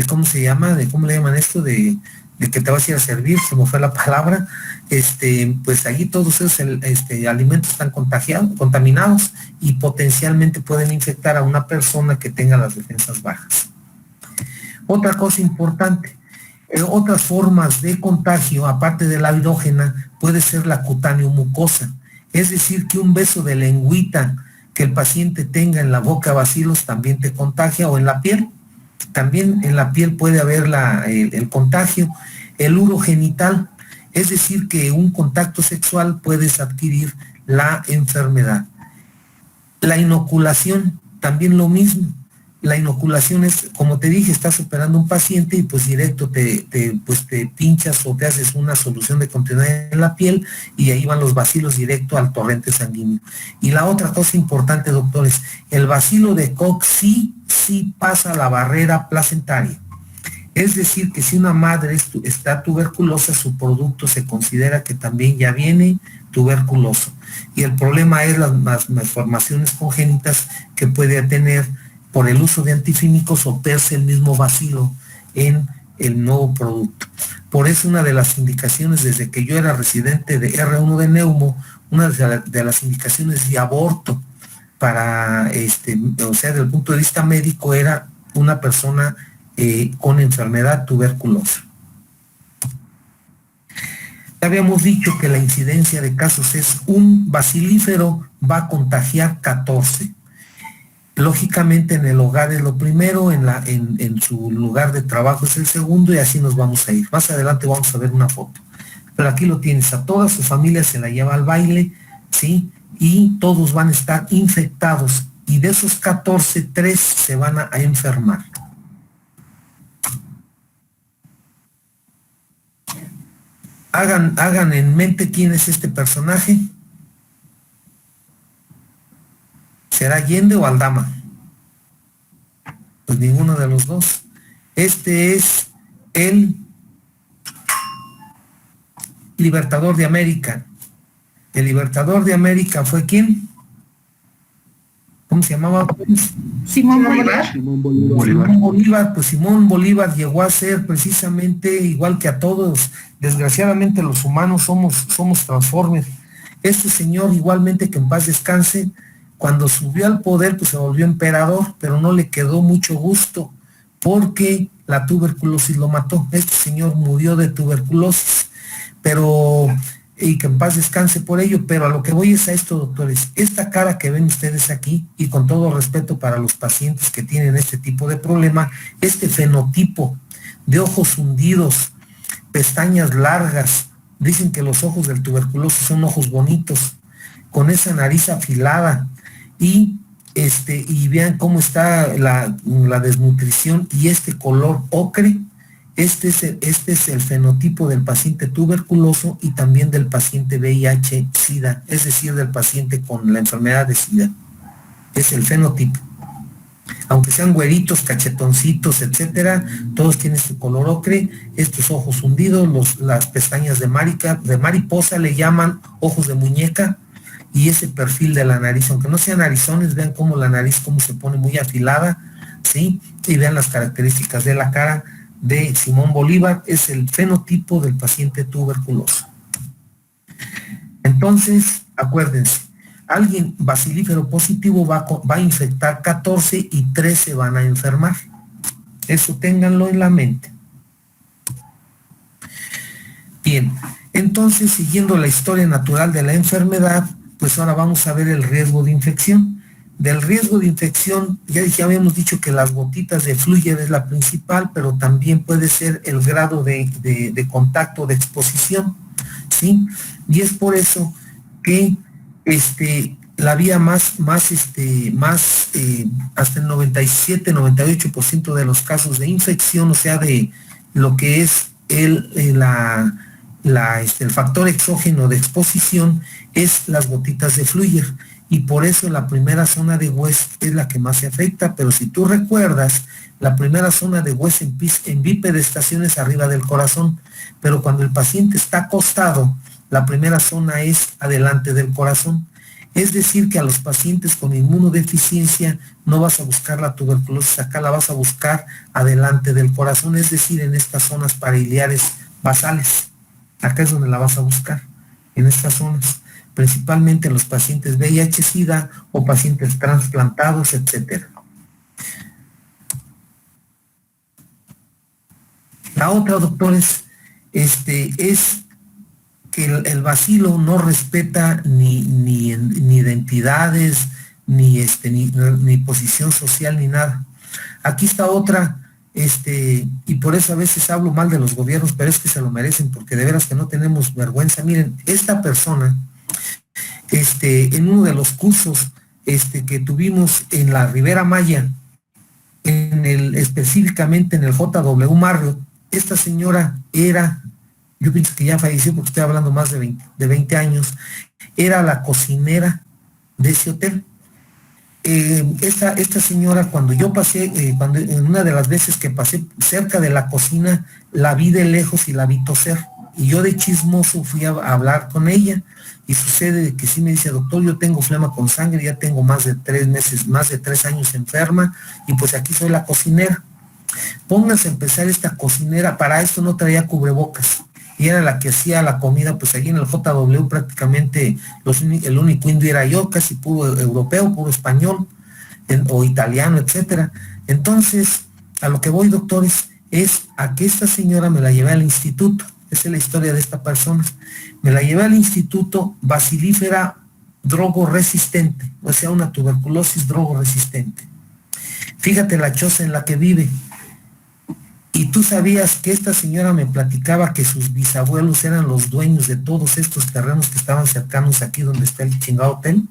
¿cómo se llama? De ¿cómo le llaman esto? De que te vas a ir a servir, se me fue la palabra, pues allí todos esos alimentos están contaminados, y potencialmente pueden infectar a una persona que tenga las defensas bajas. Otra cosa importante, otras formas de contagio, aparte de la virógena, puede ser la cutáneo mucosa, es decir, que un beso de lengüita que el paciente tenga en la boca bacilos también te contagia, o en la piel. También en la piel puede haber el contagio. El urogenital, es decir, que un contacto sexual puedes adquirir la enfermedad. La inoculación, también lo mismo. La inoculación es, como te dije, estás operando un paciente y pues directo te pinchas o te haces una solución de continuidad en la piel, y ahí van los bacilos directo al torrente sanguíneo. Y la otra cosa importante, doctores, el bacilo de Koch sí pasa la barrera placentaria. Es decir, que si una madre está tuberculosa, su producto se considera que también ya viene tuberculoso. Y el problema es las malformaciones congénitas que puede tener por el uso de antifímicos, o verse el mismo bacilo en el nuevo producto. Por eso una de las indicaciones, desde que yo era residente de R1 de Neumo, una de las indicaciones de aborto para, o sea, desde el punto de vista médico, era una persona con enfermedad tuberculosa. Ya habíamos dicho que la incidencia de casos es un bacilífero va a contagiar 14. Lógicamente en el hogar es lo primero, en su lugar de trabajo es el segundo y así nos vamos a ir. Más adelante vamos a ver una foto. Pero aquí lo tienes, a toda su familia se la lleva al baile, ¿sí? Y todos van a estar infectados y de esos 14, 3 se van a enfermar. Hagan en mente quién es este personaje. ¿Será Allende o Aldama? Pues ninguno de los dos. Este es el Libertador de América. El Libertador de América fue ¿quién? ¿Cómo se llamaba? Simón Bolívar. Simón Bolívar, pues Simón Bolívar llegó a ser precisamente igual que a todos. Desgraciadamente los humanos somos transformers. Este señor, igualmente que en paz descanse, cuando subió al poder, pues se volvió emperador, pero no le quedó mucho gusto, porque la tuberculosis lo mató. Este señor murió de tuberculosis, y que en paz descanse por ello, pero a lo que voy es a esto, doctores. Esta cara que ven ustedes aquí, y con todo respeto para los pacientes que tienen este tipo de problema, este fenotipo de ojos hundidos, pestañas largas, dicen que los ojos del tuberculosis son ojos bonitos, con esa nariz afilada, y vean cómo está la desnutrición y este color ocre. Este es el fenotipo del paciente tuberculoso y también del paciente VIH-Sida, es decir, del paciente con la enfermedad de Sida. Es el fenotipo. Aunque sean güeritos, cachetoncitos, etcétera, todos tienen este color ocre, estos ojos hundidos, las pestañas de mariposa le llaman ojos de muñeca, y ese perfil de la nariz, aunque no sean narizones, vean cómo la nariz cómo se pone muy afilada, ¿sí? Y vean las características de la cara de Simón Bolívar. Es el fenotipo del paciente tuberculoso. Entonces, acuérdense, alguien bacilífero positivo va a infectar 14 y 13 van a enfermar. Eso ténganlo en la mente. Bien, entonces, siguiendo la historia natural de la enfermedad, pues ahora vamos a ver el riesgo de infección. Del riesgo de infección, ya habíamos dicho que las gotitas de Flügger es la principal, pero también puede ser el grado de contacto, de exposición, ¿sí? Y es por eso que la vía más hasta el 97-98% de los casos de infección, o sea, de lo que es el factor exógeno de exposición, es las gotitas de Flügger. Y por eso la primera zona de West es la que más se afecta, pero si tú recuerdas, la primera zona de West en bipedestación es arriba del corazón, pero cuando el paciente está acostado, la primera zona es adelante del corazón. Es decir, que a los pacientes con inmunodeficiencia no vas a buscar la tuberculosis acá, la vas a buscar adelante del corazón, es decir, en estas zonas pariliares basales. Acá es donde la vas a buscar, en estas zonas, principalmente los pacientes VIH-Sida o pacientes trasplantados, etcétera. La otra, doctores, es que el bacilo no respeta ni identidades, ni posición social, ni nada. Aquí está otra, y por eso a veces hablo mal de los gobiernos, pero es que se lo merecen, porque de veras que no tenemos vergüenza. Miren, esta persona, en uno de los cursos que tuvimos en la Ribera Maya, específicamente en el JW Marriott, esta señora era, yo pienso que ya falleció porque estoy hablando más de 20 años, era la cocinera de ese hotel. Esta señora, cuando yo pasé, en una de las veces que pasé cerca de la cocina, la vi de lejos y la vi toser. Y yo de chismoso fui a hablar con ella, y sucede que sí me dice: doctor, yo tengo flema con sangre, ya tengo más de 3 años enferma, y pues aquí soy la cocinera. Pónganse a empezar, esta cocinera, para esto no traía cubrebocas, y era la que hacía la comida, pues allí en el JW prácticamente el único indio era yo, casi puro europeo, puro español, o italiano, etcétera. Entonces, a lo que voy, doctores, es a que esta señora me la llevé al instituto. Esa es la historia de esta persona. Me la llevé al instituto, bacilífera drogoresistente, o sea, una tuberculosis drogoresistente. Fíjate la choza en la que vive. Y tú sabías que esta señora me platicaba que sus bisabuelos eran los dueños de todos estos terrenos que estaban cercanos aquí donde está el chingado hotel.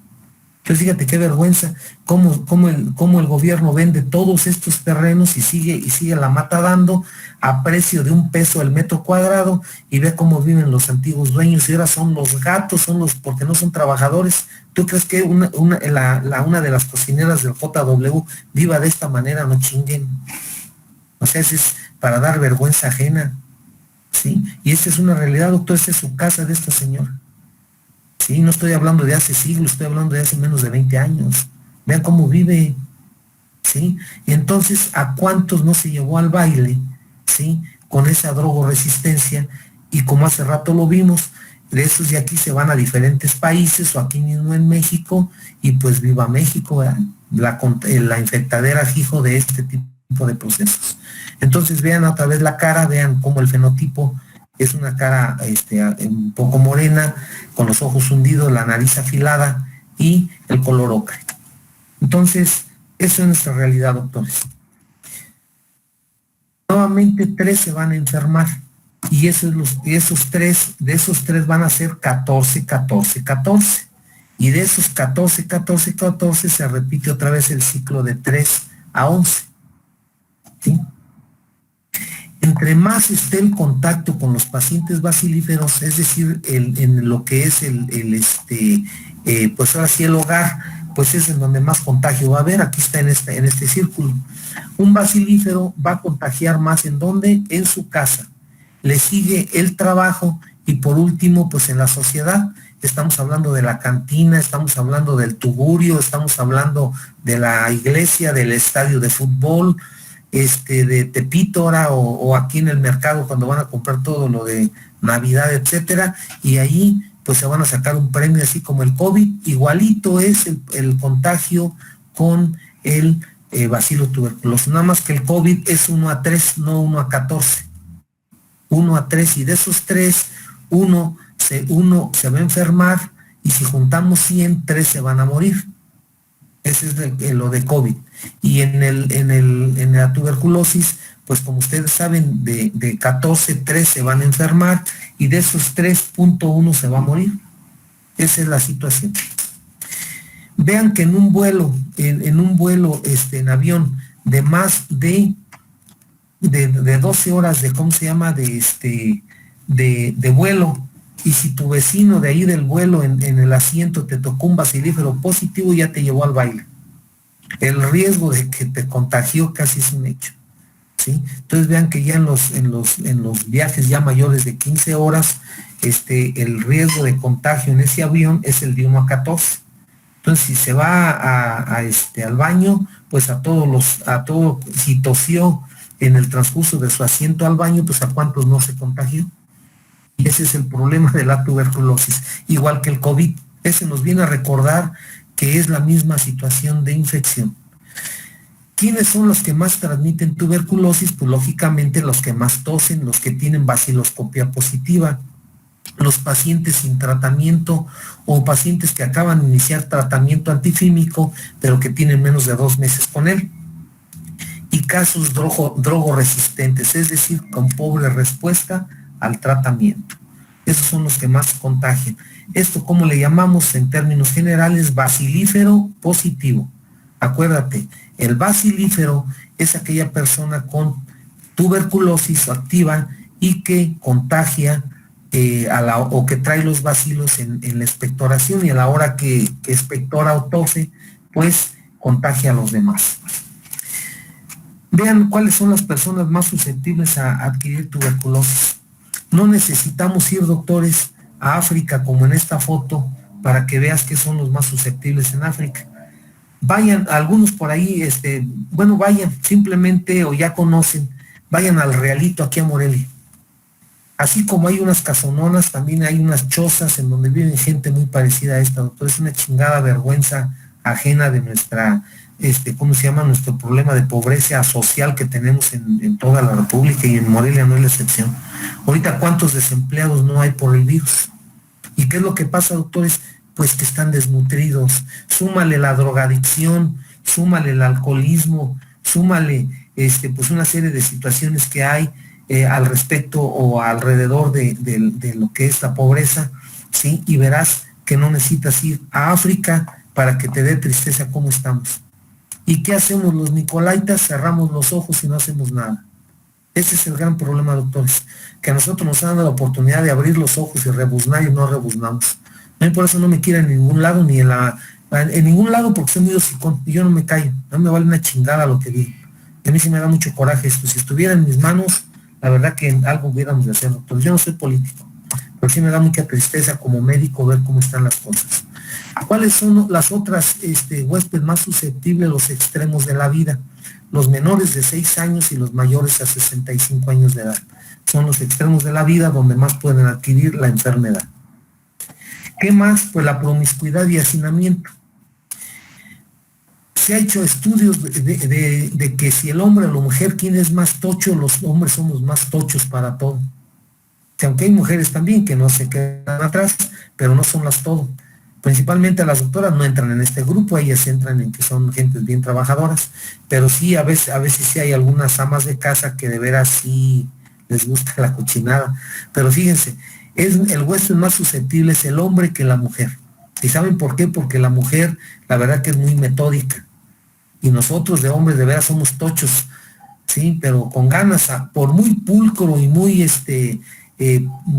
Entonces fíjate qué vergüenza, cómo el gobierno vende todos estos terrenos y sigue la mata dando a precio de $1 el metro cuadrado, y ve cómo viven los antiguos dueños, y ahora son los gatos, porque no son trabajadores. ¿Tú crees que una de las cocineras del JW viva de esta manera? No chinguen. O sea, ese es para dar vergüenza ajena, ¿sí? Y esta es una realidad, doctor, esta es su casa de esta señora. Sí, no estoy hablando de hace siglos, estoy hablando de hace menos de 20 años. Vean cómo vive, ¿sí? Y entonces, ¿a cuántos no se llevó al baile, ¿sí? Con esa drogoresistencia, y como hace rato lo vimos, de esos de aquí se van a diferentes países o aquí mismo en México, y pues viva México, ¿verdad? La infectadera fijo de este tipo de procesos. Entonces vean otra vez la cara, vean cómo el fenotipo es una cara un poco morena, con los ojos hundidos, la nariz afilada y el color ocre. Entonces, eso es nuestra realidad, doctores. Nuevamente 3 se van a enfermar, y de esos tres van a ser 14, 14, 14. Y de esos 14, 14, 14 se repite otra vez el ciclo de 3 a 11. ¿Sí? Entre más esté el contacto con los pacientes bacilíferos, es decir, en lo que es pues ahora sí el hogar, pues es en donde más contagio va a haber. Aquí está en este círculo. Un bacilífero va a contagiar más ¿en dónde? En su casa. Le sigue el trabajo, y por último, pues en la sociedad. Estamos hablando de la cantina, estamos hablando del tugurio, estamos hablando de la iglesia, del estadio de fútbol, de Tepítora, o aquí en el mercado cuando van a comprar todo lo de Navidad, etcétera, y ahí pues se van a sacar un premio, así como el COVID. Igualito es el contagio con el bacilo tuberculoso, nada más que el COVID es 1 a 3, no 1 a 14, 1 a 3, y de esos 3, uno se va a enfermar, y si juntamos 100, 3 se van a morir. Ese es lo de COVID. Y en la tuberculosis, pues como ustedes saben, de 14, 3 se van a enfermar, y de esos 3.1 se va a morir. Esa es la situación. Vean que en un vuelo, en avión, de más de 12 horas de, ¿cómo se llama?, de vuelo, y si tu vecino de ahí del vuelo en el asiento te tocó un bacilífero positivo, ya te llevó al baile. El riesgo de que te contagió casi es un hecho, ¿sí? Entonces vean que ya en los viajes ya mayores de 15 horas, el riesgo de contagio en ese avión es el de 1 a 14. Entonces, si se va al baño, pues si tosió en el transcurso de su asiento al baño, pues a cuántos no se contagió. Y ese es el problema de la tuberculosis, igual que el COVID. Ese nos viene a recordar que es la misma situación de infección. ¿Quiénes son los que más transmiten tuberculosis? Pues lógicamente los que más tosen, los que tienen baciloscopia positiva, los pacientes sin tratamiento, o pacientes que acaban de iniciar tratamiento antifímico, pero que tienen menos de 2 meses con él. Y casos drogoresistentes, es decir, con pobre respuesta al tratamiento. Esos son los que más contagian. Esto, ¿cómo le llamamos en términos generales? Bacilífero positivo. Acuérdate, el bacilífero es aquella persona con tuberculosis activa y que contagia o que trae los bacilos en la expectoración, y a la hora que expectora o tose, pues contagia a los demás. Vean cuáles son las personas más susceptibles a adquirir tuberculosis. No necesitamos ir, doctores, a África como en esta foto para que veas que son los más susceptibles en África. Vayan, algunos por ahí, vayan simplemente, o ya conocen, vayan al Realito aquí a Morelia. Así como hay unas casononas, también hay unas chozas en donde viven gente muy parecida a esta, doctor. Es una chingada vergüenza ajena de nuestra, nuestro problema de pobreza social que tenemos en toda la República, y en Morelia no es la excepción. Ahorita, ¿cuántos desempleados no hay por el virus? ¿Y qué es lo que pasa, doctores? pues que están desnutridos. Súmale la drogadicción, súmale el alcoholismo, súmale pues una serie de situaciones que hay al respecto o alrededor de lo que es la pobreza, ¿sí? Y verás que no necesitas ir a África para que te dé tristeza cómo estamos. ¿Y qué hacemos los nicolaitas? Cerramos los ojos y no hacemos nada. Ese es el gran problema, doctores, que a nosotros nos han dado la oportunidad de abrir los ojos y rebuznar y no rebuznamos. A mí por eso no me quieren en ningún lado, ni en ningún lado, porque soy muy hocicón y yo no me callo, no me vale una chingada lo que digo. Y a mí sí me da mucho coraje esto. Si estuviera en mis manos, la verdad que algo hubiéramos de hacer, doctor. Yo no soy político, pero sí me da mucha tristeza como médico ver cómo están las cosas. ¿Cuáles son las otras huéspedes más susceptibles a los extremos de la vida? Los menores de 6 años y los mayores a 65 años de edad. Son los extremos de la vida donde más pueden adquirir la enfermedad. ¿Qué más? Pues la promiscuidad y hacinamiento. Se ha hecho estudios de que si el hombre o la mujer, ¿quién es más tocho? Los hombres somos más tochos para todo. Aunque hay mujeres también que no se quedan atrás, pero no son las todo. Principalmente las doctoras no entran en este grupo, ellas entran en que son gentes bien trabajadoras, pero sí, a veces sí hay algunas amas de casa que de veras sí les gusta la cochinada. Pero fíjense, el huésped más susceptible es el hombre que la mujer. ¿Y saben por qué? Porque la mujer, la verdad que es muy metódica, y nosotros de hombres de veras somos tochos, sí, pero con ganas, por muy pulcro y muy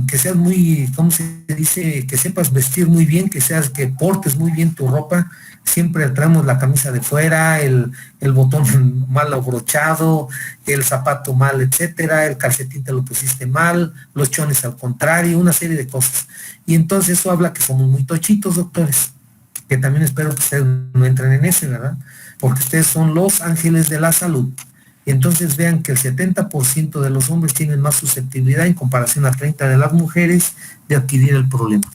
que seas muy, ¿cómo se dice? Que sepas vestir muy bien, que portes muy bien tu ropa. Siempre traemos la camisa de fuera, el botón mal abrochado, el zapato mal, etcétera, el calcetín te lo pusiste mal, los chones al contrario, una serie de cosas. Y entonces eso habla que somos muy tochitos, doctores, que también espero que ustedes no entren en ese, ¿verdad? Porque ustedes son los ángeles de la salud. Y entonces vean que el 70% de los hombres tienen más susceptibilidad en comparación a 30% de las mujeres de adquirir el problema.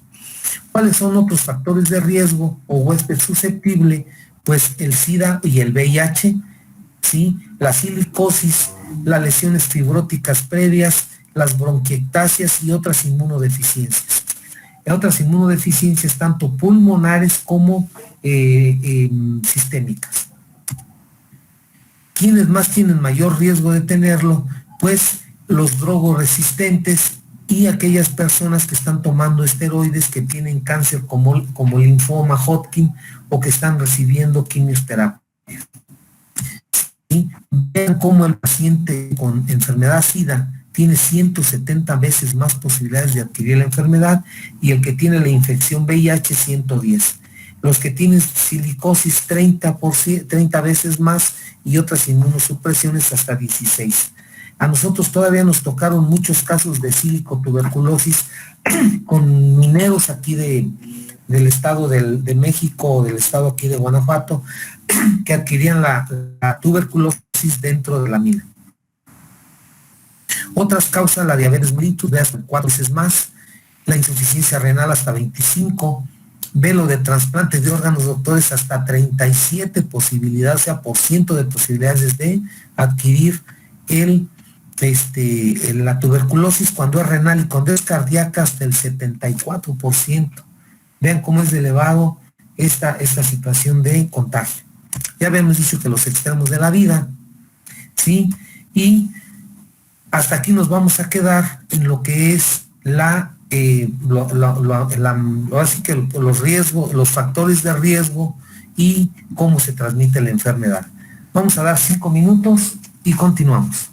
¿Cuáles son otros factores de riesgo o huésped susceptible? Pues el SIDA y el VIH, ¿sí? La silicosis, las lesiones fibróticas previas, las bronquiectasias y otras inmunodeficiencias. Otras inmunodeficiencias tanto pulmonares como sistémicas. ¿Quiénes más tienen mayor riesgo de tenerlo? Pues los drogoresistentes y aquellas personas que están tomando esteroides, que tienen cáncer como linfoma Hodgkin o que están recibiendo quimioterapia. ¿Sí? Vean cómo el paciente con enfermedad SIDA tiene 170 veces más posibilidades de adquirir la enfermedad y el que tiene la infección VIH 110. Los que tienen silicosis 30 veces más y otras inmunosupresiones hasta 16. A nosotros todavía nos tocaron muchos casos de silicotuberculosis con mineros aquí del estado de México o del estado aquí de Guanajuato que adquirían la tuberculosis dentro de la mina. Otras causas, la diabetes mellitus de hasta 4 veces más, la insuficiencia renal hasta 25, velo de trasplantes de órganos, doctores, hasta 37 posibilidades, o sea, por ciento de posibilidades de adquirir la tuberculosis cuando es renal y cuando es cardíaca hasta el 74%. Vean cómo es de elevado esta situación de contagio. Ya habíamos dicho que los extremos de la vida, ¿sí? Y hasta aquí nos vamos a quedar en lo que es así que los riesgos, los factores de riesgo y cómo se transmite la enfermedad. Vamos a dar 5 minutos y continuamos.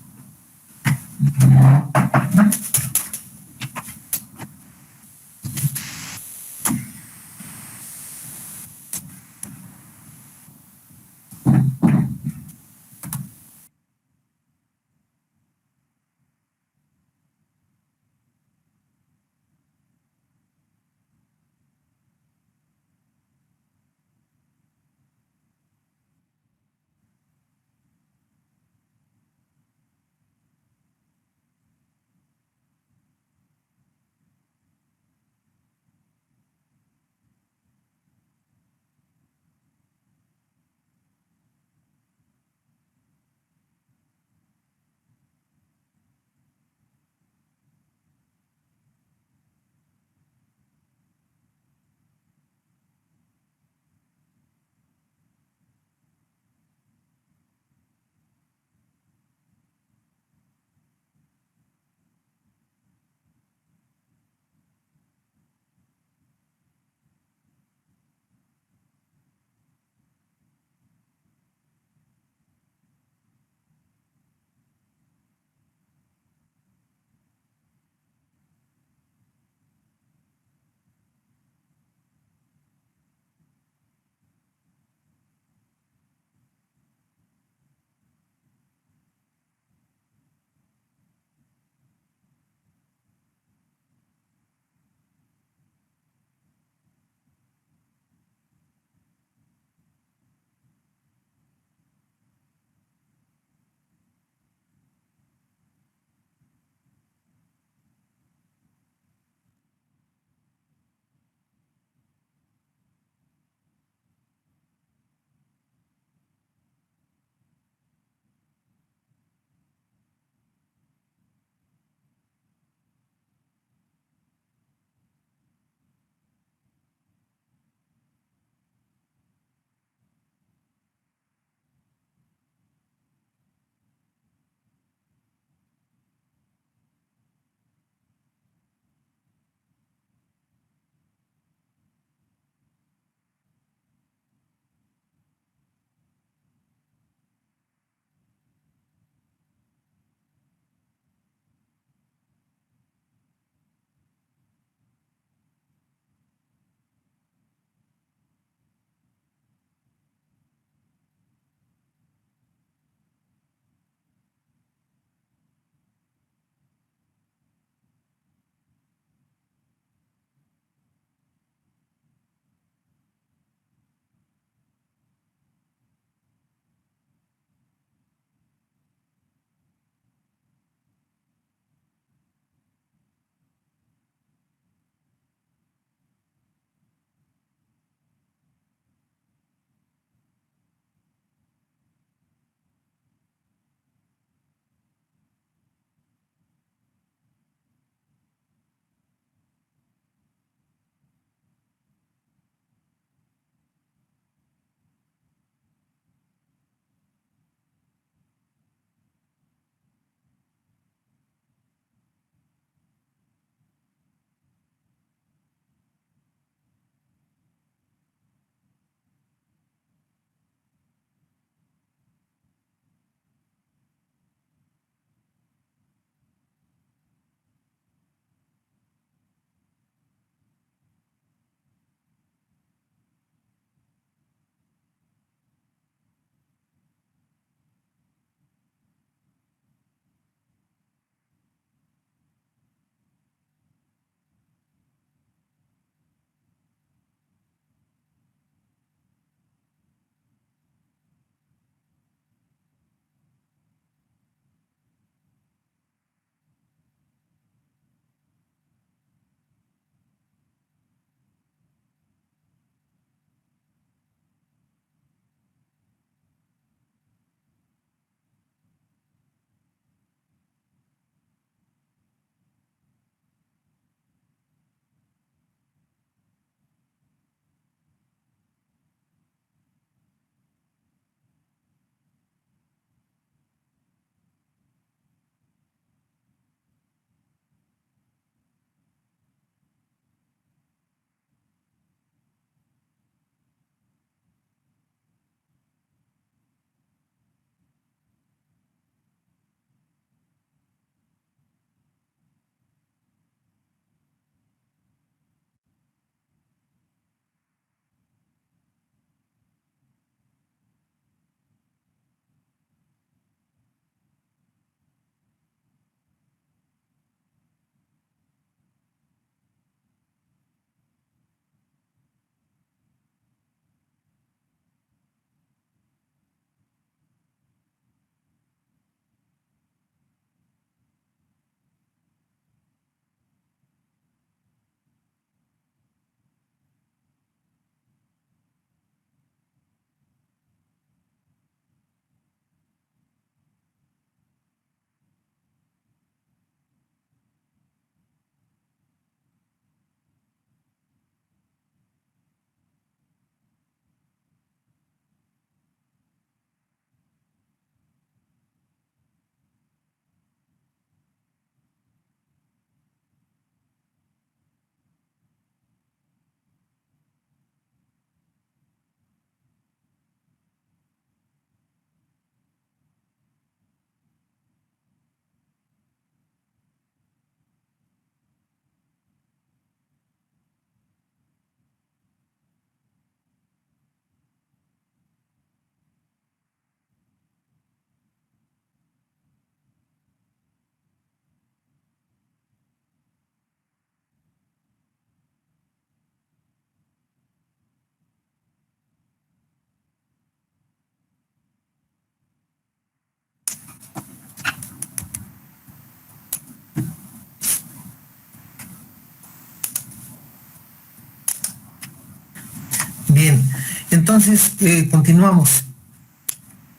Entonces, continuamos.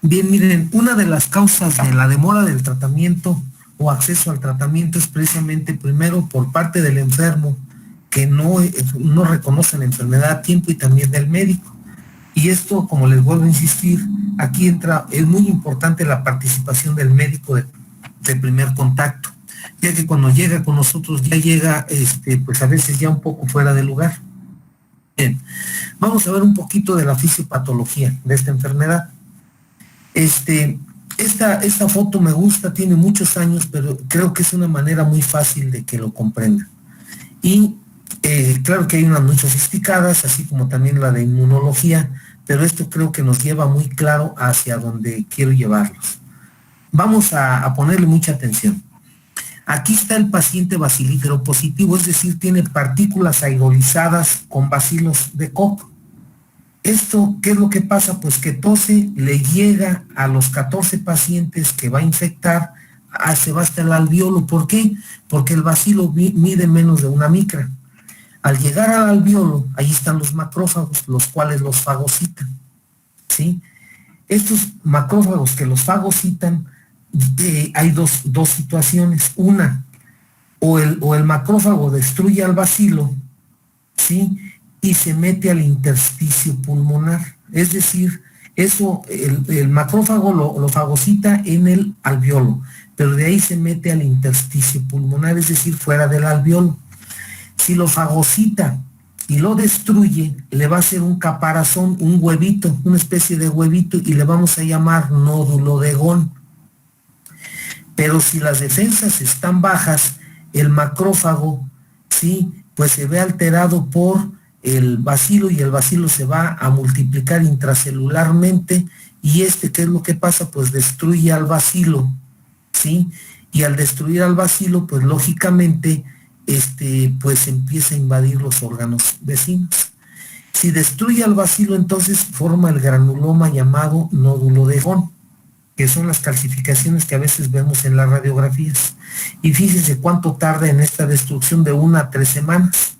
Bien, miren, una de las causas de la demora del tratamiento o acceso al tratamiento es precisamente primero por parte del enfermo, que no reconoce la enfermedad a tiempo, y también del médico. Y esto, como les vuelvo a insistir, aquí es muy importante la participación del médico de primer contacto, ya que cuando llega con nosotros ya llega, pues a veces ya un poco fuera de lugar. Bien, vamos a ver un poquito de la fisiopatología de esta enfermedad. Esta foto me gusta, tiene muchos años, pero creo que es una manera muy fácil de que lo comprendan. Y claro que hay unas muy sofisticadas, así como también la de inmunología, pero esto creo que nos lleva muy claro hacia donde quiero llevarlos. Vamos a ponerle mucha atención. Aquí está el paciente bacilífero positivo, es decir, tiene partículas aerolizadas con bacilos de Koch. Esto, ¿qué es lo que pasa? Pues que tose, le llega a los 14 pacientes que va a infectar, se va hasta el alveolo. ¿Por qué? Porque el bacilo mide menos de 1 micra. Al llegar al alveolo, ahí están los macrófagos, los cuales los fagocitan, ¿sí? Estos macrófagos que los fagocitan, hay dos situaciones. Una, o el macrófago destruye al bacilo, ¿sí?, y se mete al intersticio pulmonar. Es decir, eso, el macrófago lo fagocita en el alveolo, pero de ahí se mete al intersticio pulmonar, es decir, fuera del alveolo. Si lo fagocita y lo destruye, le va a hacer un caparazón, un huevito, una especie de huevito, y le vamos a llamar nódulo de Ghon. Pero si las defensas están bajas, el macrófago, ¿sí?, pues se ve alterado por el bacilo, y el bacilo se va a multiplicar intracelularmente, y ¿qué es lo que pasa? Pues destruye al bacilo, ¿sí? Y al destruir al bacilo, pues lógicamente, pues empieza a invadir los órganos vecinos. Si destruye al bacilo, entonces forma el granuloma llamado nódulo de Ghon, que son las calcificaciones que a veces vemos en las radiografías. Y fíjense cuánto tarda en esta destrucción, de 1 a 3 semanas.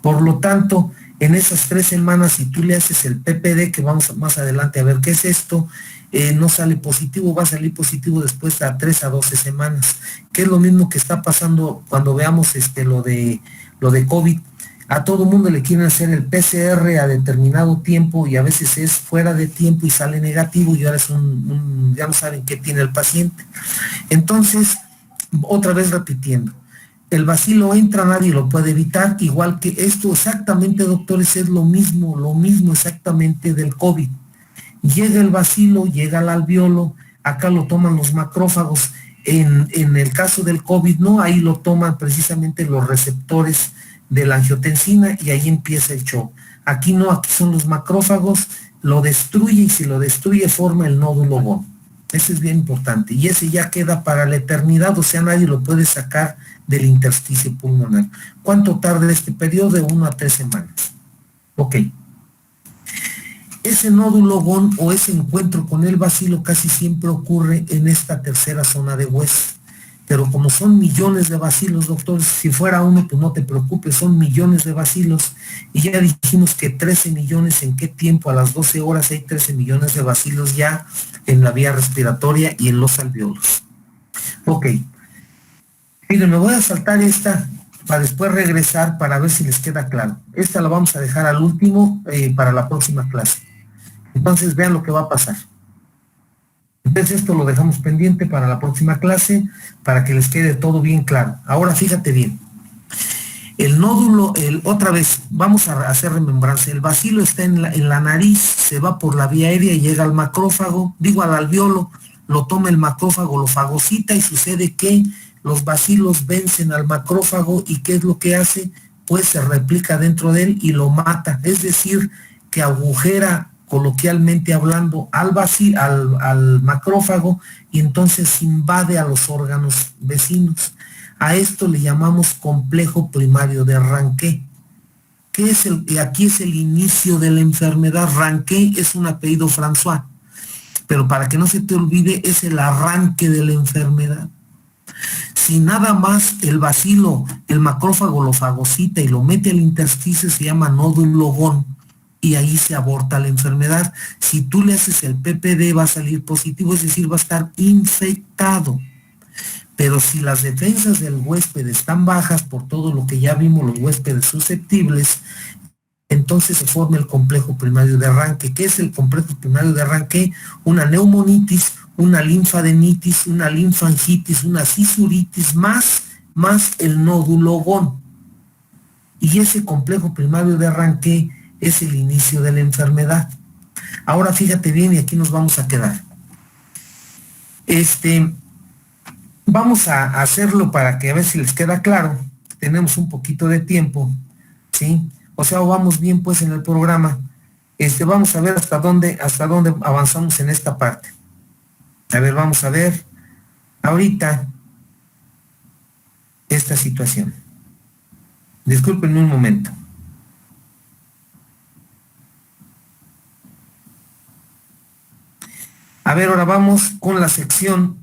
Por lo tanto, en esas 3 semanas, si tú le haces el PPD, que vamos más adelante a ver qué es esto, no sale positivo, va a salir positivo después de 3 a 12 semanas, que es lo mismo que está pasando cuando veamos lo de COVID. A todo mundo le quieren hacer el PCR a determinado tiempo, y a veces es fuera de tiempo y sale negativo, y ahora ya no saben qué tiene el paciente. Entonces, otra vez repitiendo, el bacilo entra, nadie lo puede evitar, igual que esto exactamente, doctores, es lo mismo exactamente del COVID. Llega el bacilo, llega al alveolo, acá lo toman los macrófagos. En el caso del COVID, no, ahí lo toman precisamente los receptores de la angiotensina, y ahí empieza el show. Aquí no, aquí son los macrófagos, lo destruye, y si lo destruye forma el nódulo Ghon. Ese es bien importante, y ese ya queda para la eternidad, o sea, nadie lo puede sacar del intersticio pulmonar. ¿Cuánto tarda este periodo? De 1 a 3 semanas. Ok. Ese nódulo Ghon, o ese encuentro con el bacilo, casi siempre ocurre en esta tercera zona de West. Pero como son millones de bacilos, doctores, si fuera uno, pues no te preocupes, son millones de bacilos, y ya dijimos que 13 millones, ¿en qué tiempo? A las 12 horas hay 13 millones de bacilos ya en la vía respiratoria y en los alveolos. Ok. Miren, me voy a saltar esta para después regresar para ver si les queda claro. Esta la vamos a dejar al último para la próxima clase. Entonces vean lo que va a pasar. Entonces esto lo dejamos pendiente para la próxima clase, para que les quede todo bien claro. Ahora fíjate bien. El nódulo, otra vez, vamos a hacer remembranza. El bacilo está en la nariz, se va por la vía aérea y llega al macrófago, al alveolo, lo toma el macrófago, lo fagocita, y sucede que los bacilos vencen al macrófago, y ¿qué es lo que hace? Pues se replica dentro de él y lo mata. Es decir, que agujera, coloquialmente hablando, al macrófago, y entonces invade a los órganos vecinos. A esto le llamamos complejo primario de Ranque. Aquí es el inicio de la enfermedad. Ranque es un apellido François, pero para que no se te olvide, es el arranque de la enfermedad. Si nada más el bacilo, el macrófago lo fagocita y lo mete al intersticio, se llama nódulo Ghon. y ahí se aborta la enfermedad. Si tú le haces el PPD va a salir positivo, es decir, va a estar infectado. Pero si las defensas del huésped están bajas por todo lo que ya vimos, los huéspedes susceptibles, entonces se forma el complejo primario de arranque. ¿Qué es el complejo primario de arranque? Una neumonitis, una linfadenitis, una linfangitis, una cisuritis, más el nódulo GON. Y ese complejo primario de arranque es el inicio de la enfermedad. Ahora fíjate bien, y aquí nos vamos a quedar. Vamos a hacerlo para que a ver si les queda claro. Tenemos un poquito de tiempo, ¿sí? O sea, vamos bien pues en el programa. Vamos a ver hasta dónde avanzamos en esta parte. A ver, vamos a ver ahorita esta situación. Discúlpenme un momento. A ver, ahora vamos con la sección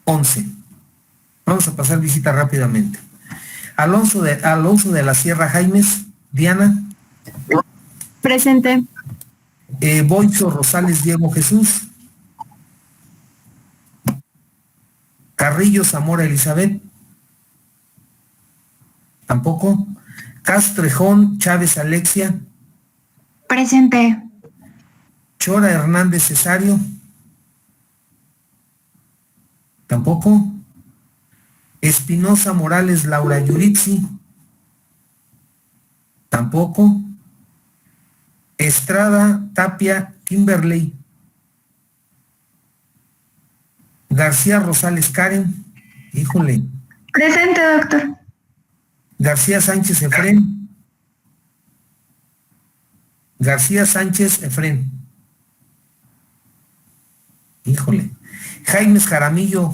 11. Vamos a pasar visita rápidamente. Alonso de la Sierra Jaimes, Diana. Presente. Boiso Rosales Diego Jesús. Carrillo Zamora Elizabeth. Tampoco. Castrejón Chávez Alexia. Presente. Chora Hernández Cesario. Tampoco. Espinosa Morales Laura Yuritsi. Tampoco. Estrada Tapia Kimberley. García Rosales Karen. Híjole. Presente, doctor. García Sánchez Efrén. García Sánchez Efrén. Híjole. Jaime Jaramillo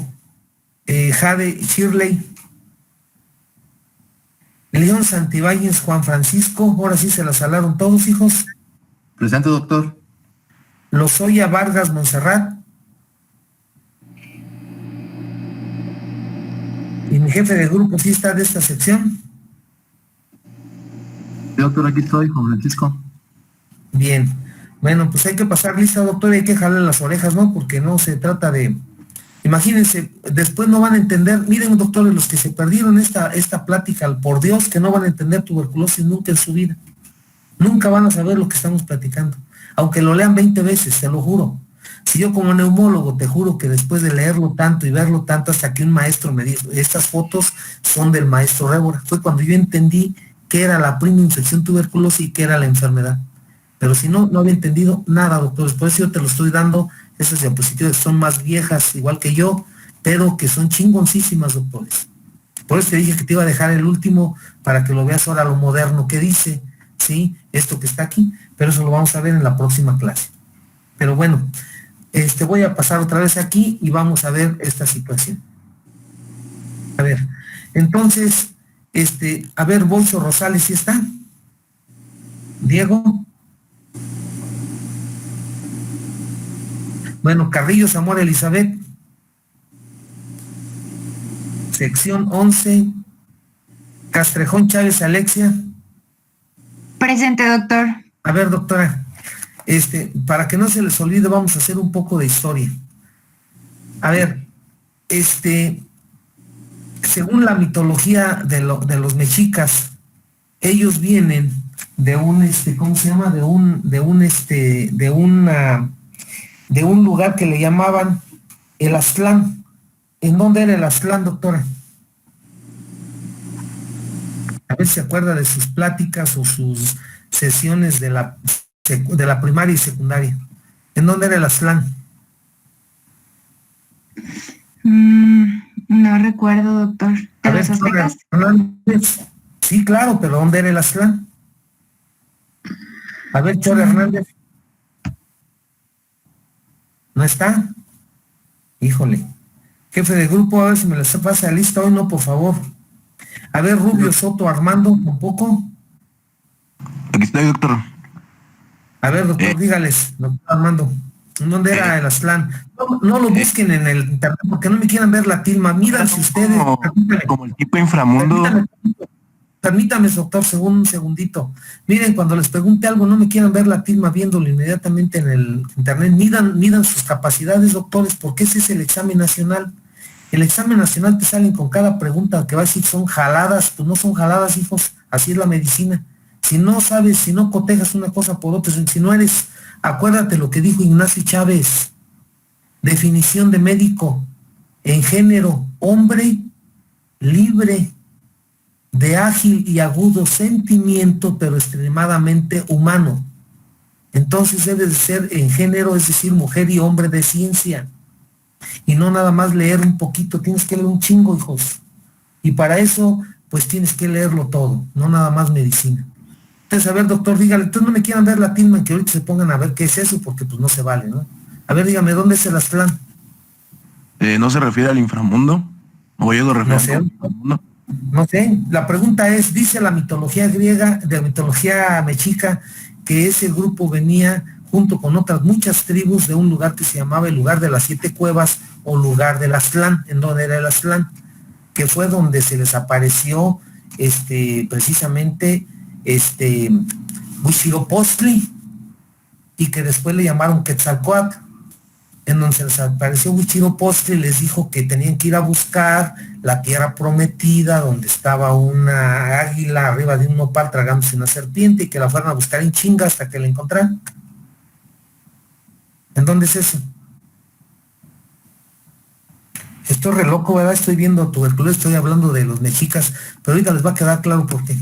Jade Shirley. León Santibáñez Juan Francisco. Ahora sí se la salaron todos, hijos. Presente, doctor. Lozoya Vargas Montserrat. Y mi jefe de grupo sí está de esta sección. Sí, doctor, aquí estoy, Juan Francisco. Bien. Bueno, pues hay que pasar lista, doctor, y hay que jalar las orejas, ¿no? Porque no se trata de... Imagínense, después no van a entender. Miren, doctores, los que se perdieron esta plática, por Dios, que no van a entender tuberculosis nunca en su vida. Nunca van a saber lo que estamos platicando. Aunque lo lean 20 veces, te lo juro. Si yo como neumólogo te juro que después de leerlo tanto y verlo tanto, hasta que un maestro me dijo, estas fotos son del maestro Rébora, fue cuando yo entendí qué era la prima infección tuberculosis y qué era la enfermedad. Pero si no, no había entendido nada, doctores. Por eso yo te lo estoy dando. Esas diapositivas son más viejas, igual que yo, pero que son chingoncísimas, doctores. Por eso te dije que te iba a dejar el último para que lo veas ahora lo moderno que dice, ¿sí? Esto que está aquí, pero eso lo vamos a ver en la próxima clase. Pero bueno, voy a pasar otra vez aquí y vamos a ver esta situación. A ver, entonces, a ver, Bolso Rosales, ¿sí está? Diego. Bueno, Carrillo Zamora Elizabeth. Sección 11. Castrejón Chávez Alexia. Presente, doctor. A ver, doctora, para que no se les olvide, vamos a hacer un poco de historia. A ver, según la mitología de los mexicas, ellos vienen de un, ¿cómo se llama? De un lugar que le llamaban el Aztlán. ¿En dónde era el Aztlán, doctora? A ver si se acuerda de sus pláticas o sus sesiones de la primaria y secundaria. ¿En dónde era el Aztlán? No recuerdo, doctor. ¿De los aztecas? Sí, claro, pero ¿dónde era el Aztlán? A ver, Chora Hernández. ¿No está? Híjole. Jefe de grupo, a ver si me la pasa lista hoy, no, por favor. A ver, Rubio Soto Armando, un poco. Aquí estoy, doctor. A ver, doctor, dígales, doctor Armando, ¿dónde era el Aztlán? No lo busquen en el internet porque no me quieran ver la tilma. Míranse ustedes. Como el tipo inframundo. Permítame, doctor, un segundito. Miren, cuando les pregunte algo, no me quieran ver la tilma viéndolo inmediatamente en el internet. Midan sus capacidades, doctores, porque ese es el examen nacional. El examen nacional te salen con cada pregunta que va a decir son jaladas. Pues no son jaladas, hijos. Así es la medicina. Si no sabes, si no cotejas una cosa por otra, si no eres, acuérdate lo que dijo Ignacio Chávez. Definición de médico en género, hombre libre de ágil y agudo sentimiento, pero extremadamente humano. Entonces debe de ser en género, es decir, mujer y hombre de ciencia. Y no nada más leer un poquito, tienes que leer un chingo, hijos. Y para eso, pues tienes que leerlo todo, no nada más medicina. Entonces, a ver, doctor, dígale, entonces no me quieran ver la tilma, que ahorita se pongan a ver qué es eso, porque pues no se vale, ¿no? A ver, dígame, ¿dónde es el Aztlán? ¿No se refiere al inframundo? ¿O yo lo refiero No sé. al inframundo? No sé, la pregunta es, dice la mitología griega, de la mitología mexica, que ese grupo venía junto con otras muchas tribus de un lugar que se llamaba el lugar de las 7 cuevas o lugar del Aztlán, en donde era el Aztlán, que fue donde se les apareció precisamente Huitzilopochtli, y que después le llamaron Quetzalcóatl. En donde se les apareció Huitzilopochtli, les dijo que tenían que ir a buscar la tierra prometida, donde estaba una águila arriba de un nopal tragándose una serpiente, y que la fueran a buscar en chinga hasta que la encontraran. ¿En dónde es eso? Estoy re loco, ¿verdad? Estoy viendo tuberculosis, estoy hablando de los mexicas, pero ahorita les va a quedar claro por qué.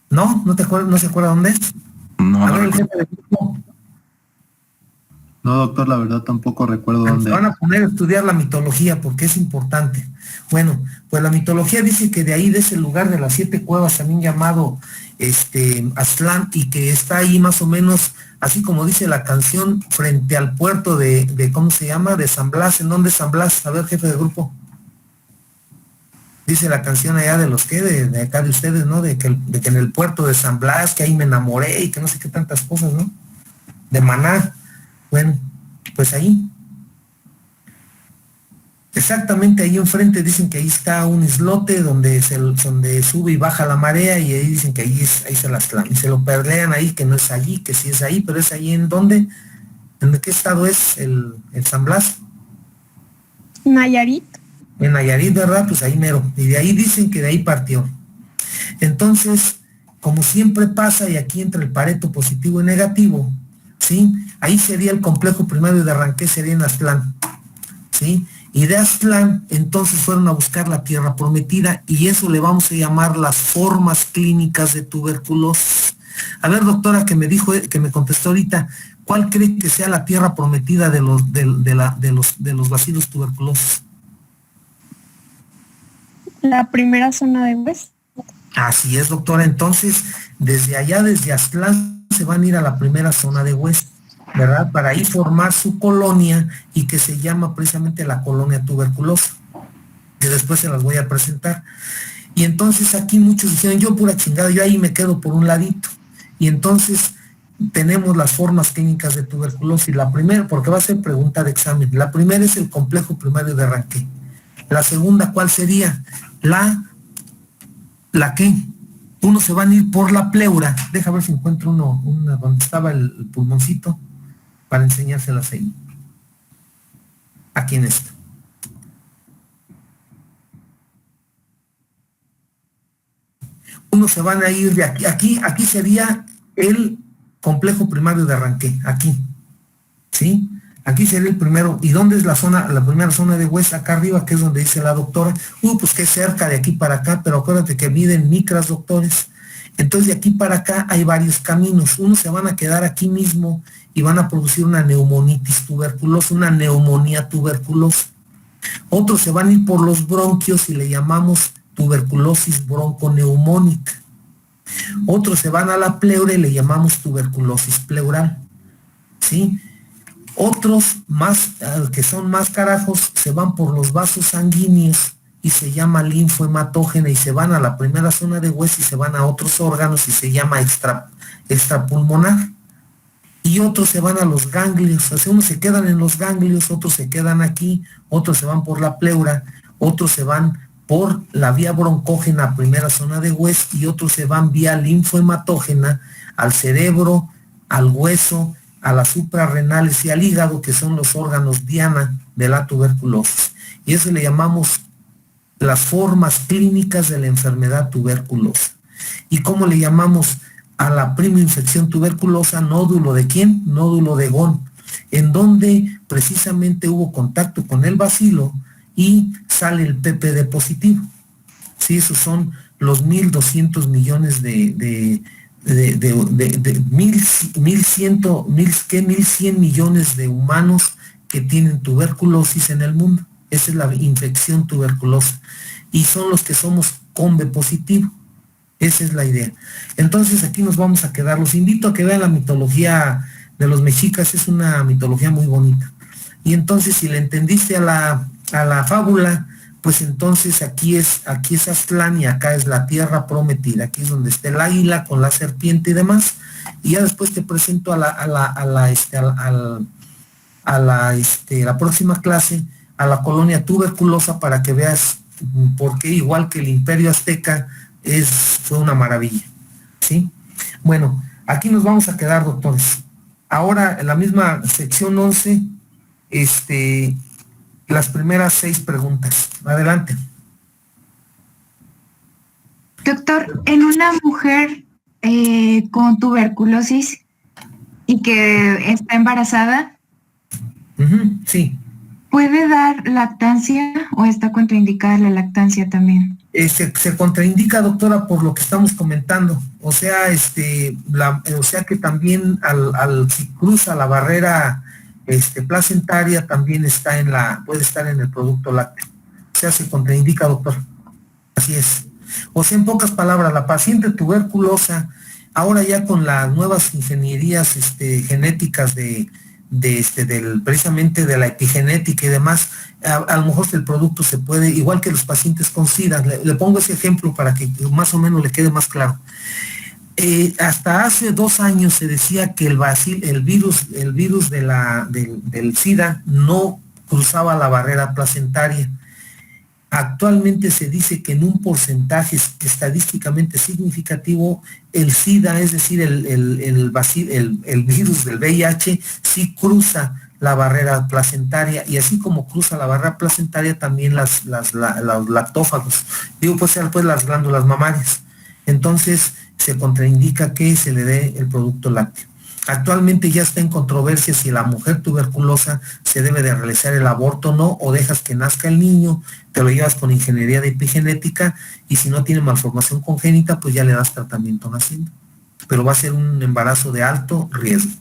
¿No? ¿No te acuerdas? ¿No se acuerda dónde es? No, A no ver, el recuerdo. jefe de grupo. No, doctor, la verdad tampoco recuerdo Se dónde. van a poner a estudiar la mitología porque es importante. Bueno, pues la mitología dice que de ahí, de ese lugar de las 7 cuevas, también llamado Aztlán, y que está ahí más o menos, así como dice la canción, frente al puerto de ¿cómo se llama? De San Blas. ¿En dónde es San Blas? A ver, jefe de grupo. Dice la canción allá de los que, de acá de ustedes, ¿no? De que en el puerto de San Blas, que ahí me enamoré y que no sé qué tantas cosas, ¿no? De Maná. Bueno, pues ahí. Exactamente ahí enfrente dicen que ahí está un islote donde sube y baja la marea, y ahí dicen que ahí es el Aztlán. Y se lo pelean ahí, que no es allí, que sí es ahí, pero es ahí en dónde, ¿en qué estado es el San Blas? Nayarit. En Nayarit, ¿verdad? Pues ahí mero. Y de ahí dicen que de ahí partió. Entonces, como siempre pasa, y aquí entre el Pareto positivo y negativo, ¿sí? Ahí sería el complejo primario de arranque, sería en Aztlán, ¿sí? Y de Aztlán, entonces fueron a buscar la tierra prometida, y eso le vamos a llamar las formas clínicas de tuberculosis. A ver, doctora, que me contestó ahorita, ¿cuál cree que sea la tierra prometida de los bacilos tuberculosis? La primera zona de West. Así es, doctora. Entonces, desde allá, desde Aztlán, se van a ir a la primera zona de West, ¿verdad? Para ahí formar su colonia, y que se llama precisamente la colonia tuberculosa, que después se las voy a presentar. Y entonces aquí muchos dijeron, yo pura chingada, yo ahí me quedo por un ladito. Y entonces tenemos las formas clínicas de tuberculosis. La primera, porque va a ser pregunta de examen, la primera es el complejo primario de arranque. La segunda, ¿cuál sería? ¿La qué? Uno se van a ir por la pleura. Deja ver si encuentro una donde estaba el pulmoncito para enseñárselas ahí. Aquí en esto. Uno se van a ir de aquí. Aquí sería el complejo primario de arranque. Aquí. ¿Sí? Aquí sería el primero. ¿Y dónde es la primera zona de West? Acá arriba, que es donde dice la doctora. Pues que es cerca de aquí para acá, pero acuérdate que miden micras, doctores. Entonces de aquí para acá hay varios caminos. Unos se van a quedar aquí mismo y van a producir una neumonitis tuberculosa, una neumonía tuberculosa. Otros se van a ir por los bronquios y le llamamos tuberculosis bronconeumónica. Otros se van a la pleura y le llamamos tuberculosis pleural. ¿Sí? Otros más, que son más carajos, se van por los vasos sanguíneos y se llama linfohematógena, y se van a la primera zona de West y se van a otros órganos y se llama extrapulmonar. Y otros se van a los ganglios, o sea, unos se quedan en los ganglios, otros se quedan aquí, otros se van por la pleura, otros se van por la vía broncógena, primera zona de West, y otros se van vía linfohematógena al cerebro, al hueso, a las suprarrenales y al hígado, que son los órganos diana de la tuberculosis. Y eso le llamamos las formas clínicas de la enfermedad tuberculosa. ¿Y cómo le llamamos a la prima infección tuberculosa? Nódulo ¿de quién? Nódulo de Ghon, en donde precisamente hubo contacto con el bacilo y sale el PPD positivo. Sí, esos son los 1.200 millones de 1.100 millones de humanos que tienen tuberculosis en el mundo. Esa es la infección tuberculosa. Y son los que somos COMB positivo. Esa es la idea. Entonces aquí nos vamos a quedar. Los invito a que vean la mitología de los mexicas. Es una mitología muy bonita. Y entonces si le entendiste a la fábula, pues entonces aquí es Aztlán y acá es la tierra prometida. Aquí es donde está el águila con la serpiente y demás. Y ya después te presento a la próxima clase a la colonia tuberculosa para que veas por qué, igual que el imperio azteca, fue una maravilla, ¿sí? Bueno, aquí nos vamos a quedar, doctores. Ahora, en la misma sección 11, las primeras 6 preguntas. Adelante. Doctor, en una mujer con tuberculosis y que está embarazada, sí. ¿puede dar lactancia o está contraindicada la lactancia también? Se contraindica, doctora, por lo que estamos comentando. O sea, que también si cruza la barrera placentaria, también puede estar en el producto lácteo. O sea, se contraindica, doctor. Así es. O sea, en pocas palabras, la paciente tuberculosa, ahora ya con las nuevas ingenierías genéticas precisamente de la epigenética y demás, a lo mejor el producto se puede, igual que los pacientes con SIDA, le pongo ese ejemplo para que más o menos le quede más claro. Hasta hace 2 años se decía que el virus del SIDA no cruzaba la barrera placentaria. Actualmente se dice que en un porcentaje estadísticamente significativo el SIDA, es decir, el virus del VIH, sí cruza la barrera placentaria, y así como cruza la barrera placentaria también los lactófagos, pues las glándulas mamarias. Entonces se contraindica que se le dé el producto lácteo. Actualmente ya está en controversia si la mujer tuberculosa se debe de realizar el aborto o no, o dejas que nazca el niño, te lo llevas con ingeniería de epigenética, y si no tiene malformación congénita, pues ya le das tratamiento naciendo. Pero va a ser un embarazo de alto riesgo.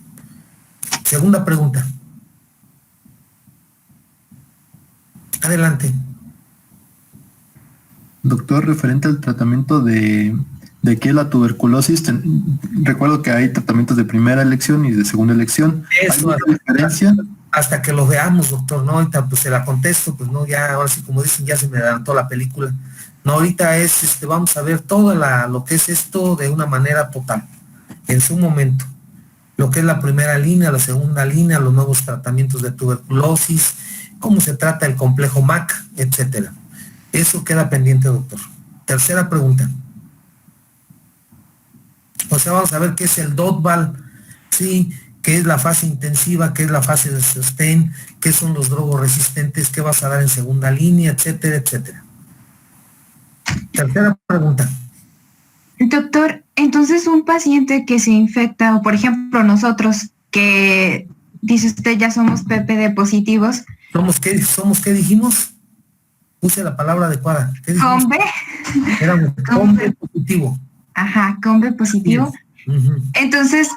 Segunda pregunta. Adelante. Doctor, referente al tratamiento de qué es la tuberculosis, recuerdo que hay tratamientos de primera elección y de segunda elección. Eso, ¿hay una diferencia? Hasta que lo veamos, doctor, ¿no? Ahorita pues se la contesto, pues no, ya, ahora sí, como dicen, ya se me adelantó la película. No, ahorita vamos a ver todo lo que es esto de una manera total, en su momento. Lo que es la primera línea, la segunda línea, los nuevos tratamientos de tuberculosis, cómo se trata el complejo MAC, etcétera. Eso queda pendiente, doctor. Tercera pregunta. O sea, vamos a ver qué es el DOTBAL, ¿sí? Qué es la fase intensiva, qué es la fase de sostén, qué son los drogoresistentes, qué vas a dar en segunda línea, etcétera, etcétera. Tercera pregunta. Doctor, entonces un paciente que se infecta, o por ejemplo nosotros, que dice usted ya somos PPD positivos. ¿Somos qué dijimos? Puse la palabra adecuada. ¿Qué dijimos? ¿Combe? Éramos COMB positivo. Ajá, COMB positivo. Uh-huh. Entonces,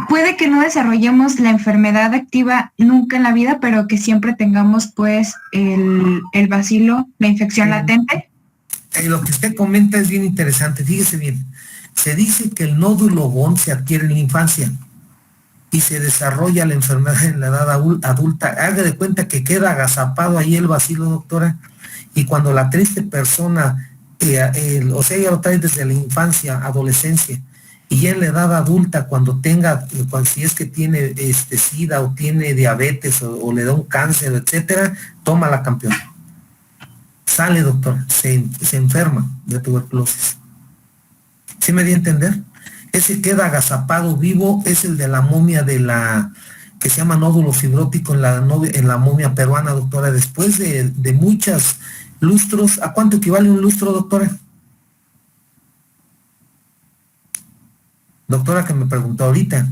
puede que no desarrollemos la enfermedad activa nunca en la vida, pero que siempre tengamos pues el bacilo, la infección latente. Lo que usted comenta es bien interesante, fíjese bien. Se dice que el nódulo Ghon se adquiere en la infancia y se desarrolla la enfermedad en la edad adulta. Haga de cuenta que queda agazapado ahí el bacilo, doctora, y cuando la triste persona, ya lo trae desde la infancia, adolescencia, y ya en la edad adulta, cuando si es que tiene SIDA o tiene diabetes o le da un cáncer, etcétera, toma la campeona. sale, doctor, se enferma de tuberculosis. ¿Sí me di a entender? Ese queda agazapado vivo, es el de la momia que se llama nódulo fibrótico en la momia peruana, doctora. Después de muchos lustros, ¿a cuánto equivale un lustro, doctora? Doctora, que me preguntó ahorita.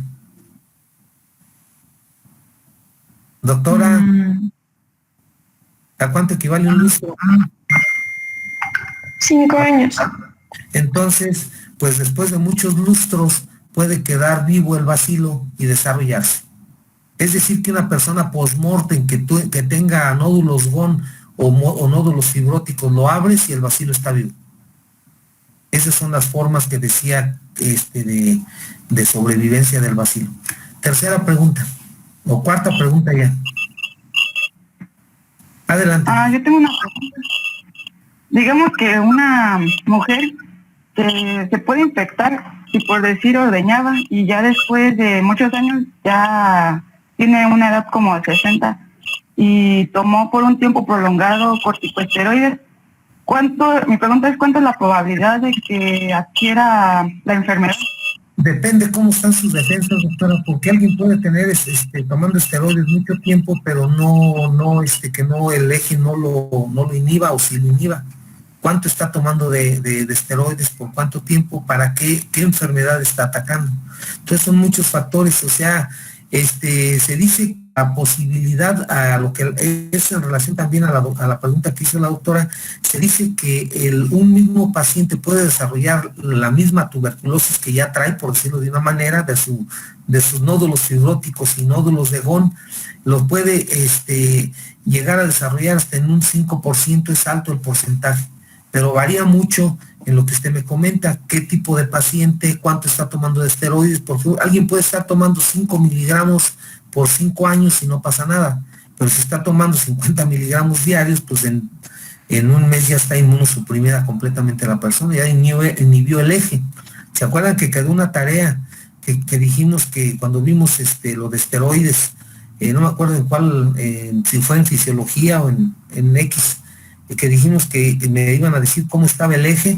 Doctora, ¿a cuánto equivale un lustro? 5 años. Entonces, pues después de muchos lustros puede quedar vivo el bacilo y desarrollarse. Es decir, que una persona post-mortem que tenga nódulos GON o nódulos fibróticos, lo abres y el bacilo está vivo. Esas son las formas que decía de sobrevivencia del bacilo. Tercera pregunta, o cuarta pregunta ya. Adelante. Yo tengo una pregunta. Digamos que una mujer se puede infectar y por decir ordeñaba y ya después de muchos años ya tiene una edad como de 60 y tomó por un tiempo prolongado corticosteroides. Mi pregunta es, ¿cuánto es la probabilidad de que adquiera la enfermedad? Depende cómo están sus defensas, doctora, porque alguien puede tener tomando esteroides mucho tiempo, pero que no el eje no lo inhiba, o si lo inhiba. ¿Cuánto está tomando de esteroides? ¿Por cuánto tiempo? ¿Para qué enfermedad está atacando? Entonces son muchos factores. O sea, se dice la posibilidad, a lo que es en relación también a la pregunta que hizo la doctora, se dice que un mismo paciente puede desarrollar la misma tuberculosis que ya trae, por decirlo de una manera, de sus nódulos fibróticos y nódulos de GON, lo puede llegar a desarrollar hasta en un 5%, es alto el porcentaje, pero varía mucho en lo que usted me comenta, qué tipo de paciente, cuánto está tomando de esteroides, porque alguien puede estar tomando 5 miligramos por 5 años y no pasa nada, pero si está tomando 50 miligramos diarios, pues en un mes ya está inmunosuprimida completamente la persona, ya inhibió el eje. ¿Se acuerdan que quedó una tarea que dijimos que cuando vimos lo de esteroides, no me acuerdo en cuál, si fue en fisiología o en X, que dijimos que me iban a decir cómo estaba el eje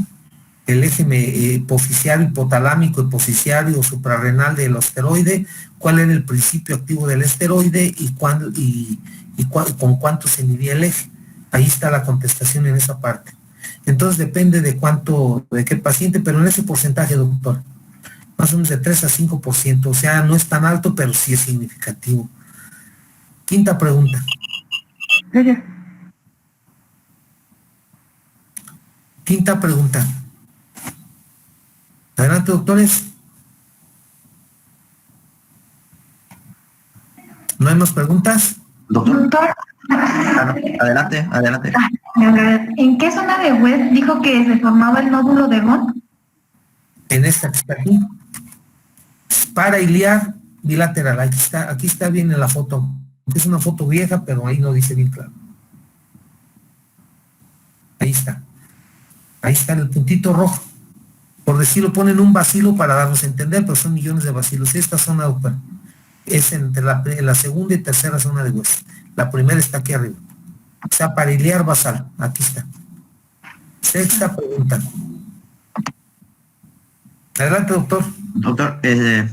hipofisiario, hipotalámico, hipofisiario o suprarrenal del esteroide, cuál era el principio activo del esteroide y con cuánto se inhibía el eje. Ahí está la contestación en esa parte. Entonces depende de qué paciente, pero en ese porcentaje, doctor, más o menos de 3 a 5%, o sea, no es tan alto, pero sí es significativo. Quinta pregunta. Gracias. Quinta pregunta. Adelante, doctores. ¿No hay más preguntas? Doctor, Doctor, adelante. ¿en qué zona de web dijo que se formaba el nódulo de GON? En esta que está aquí. Parailiar bilateral. Aquí está bien en la foto. Es una foto vieja, pero ahí no dice bien claro. Ahí está. Ahí está el puntito rojo. Por decirlo, ponen un bacilo para darnos a entender, pero son millones de bacilos. Esta zona, doctor, es entre la segunda y tercera zona de hueso. La primera está aquí arriba. O sea, parailiar basal. Aquí está. Sexta pregunta. Adelante, doctor. Doctor,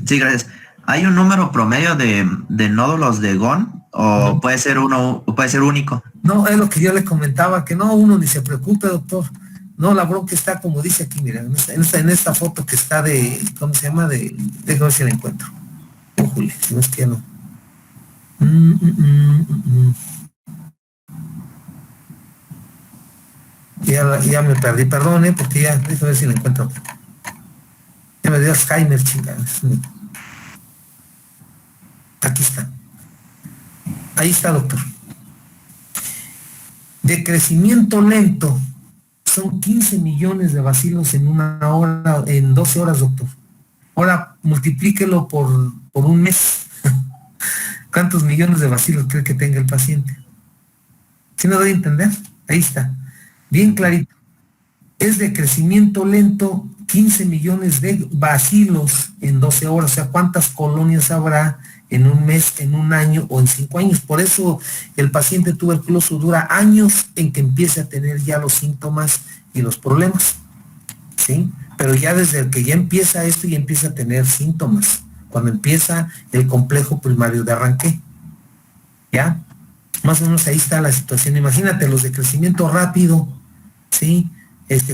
sí, gracias. ¿Hay un número promedio de nódulos de GON o puede ser único? No, es lo que yo le comentaba, que no, uno ni se preocupe, doctor. No, la bronca está como dice aquí, mira, en esta foto que está ¿cómo se llama? Déjame ver si la encuentro. Ujule, si no es que no. Ya me perdí, perdón, porque déjame ver si la encuentro. Ya me dio Alzheimer, chingadas. Aquí está. Ahí está, doctor. De crecimiento lento, son 15 millones de bacilos en una hora, en 12 horas, doctor. Ahora multiplíquelo por un mes. ¿Cuántos millones de bacilos cree que tenga el paciente? ¿Sí me doy a entender? Ahí está. Bien clarito. Es de crecimiento lento, 15 millones de bacilos en 12 horas. O sea, ¿cuántas colonias habrá en un mes, en un año o en 5 años. Por eso el paciente tuberculoso dura años en que empiece a tener ya los síntomas y los problemas, ¿sí? Pero ya desde el que ya empieza esto, ya empieza a tener síntomas, cuando empieza el complejo primario de arranque, ¿ya? Más o menos ahí está la situación. Imagínate los de crecimiento rápido, ¿sí?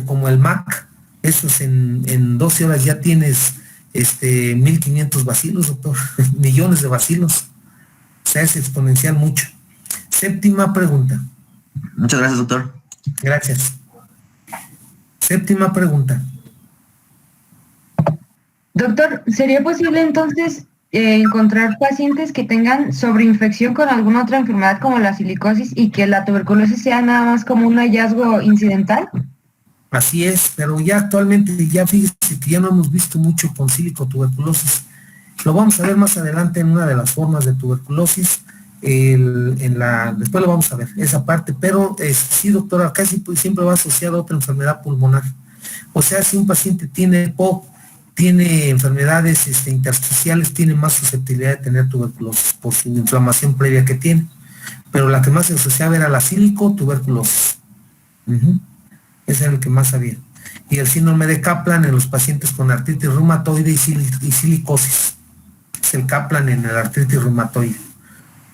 Como el MAC, esos en 12 horas ya tienes 1.500 bacilos, doctor, millones de bacilos. O sea, es exponencial mucho. Séptima pregunta. Muchas gracias, doctor. Gracias. Séptima pregunta. Doctor, ¿sería posible entonces encontrar pacientes que tengan sobreinfección con alguna otra enfermedad como la silicosis y que la tuberculosis sea nada más como un hallazgo incidental? Así es, pero ya actualmente, ya fíjese que ya no hemos visto mucho con sílico-tuberculosis. Lo vamos a ver más adelante en una de las formas de tuberculosis, después lo vamos a ver, esa parte, pero sí, doctora, casi siempre va asociado a otra enfermedad pulmonar. O sea, si un paciente tiene POC, tiene enfermedades intersticiales, tiene más susceptibilidad de tener tuberculosis por su inflamación previa que tiene. Pero la que más se asociaba era la sílico-tuberculosis. Ese era el que más había. Y el síndrome de Kaplan en los pacientes con artritis reumatoide y silicosis. Es el Kaplan en el artritis reumatoide.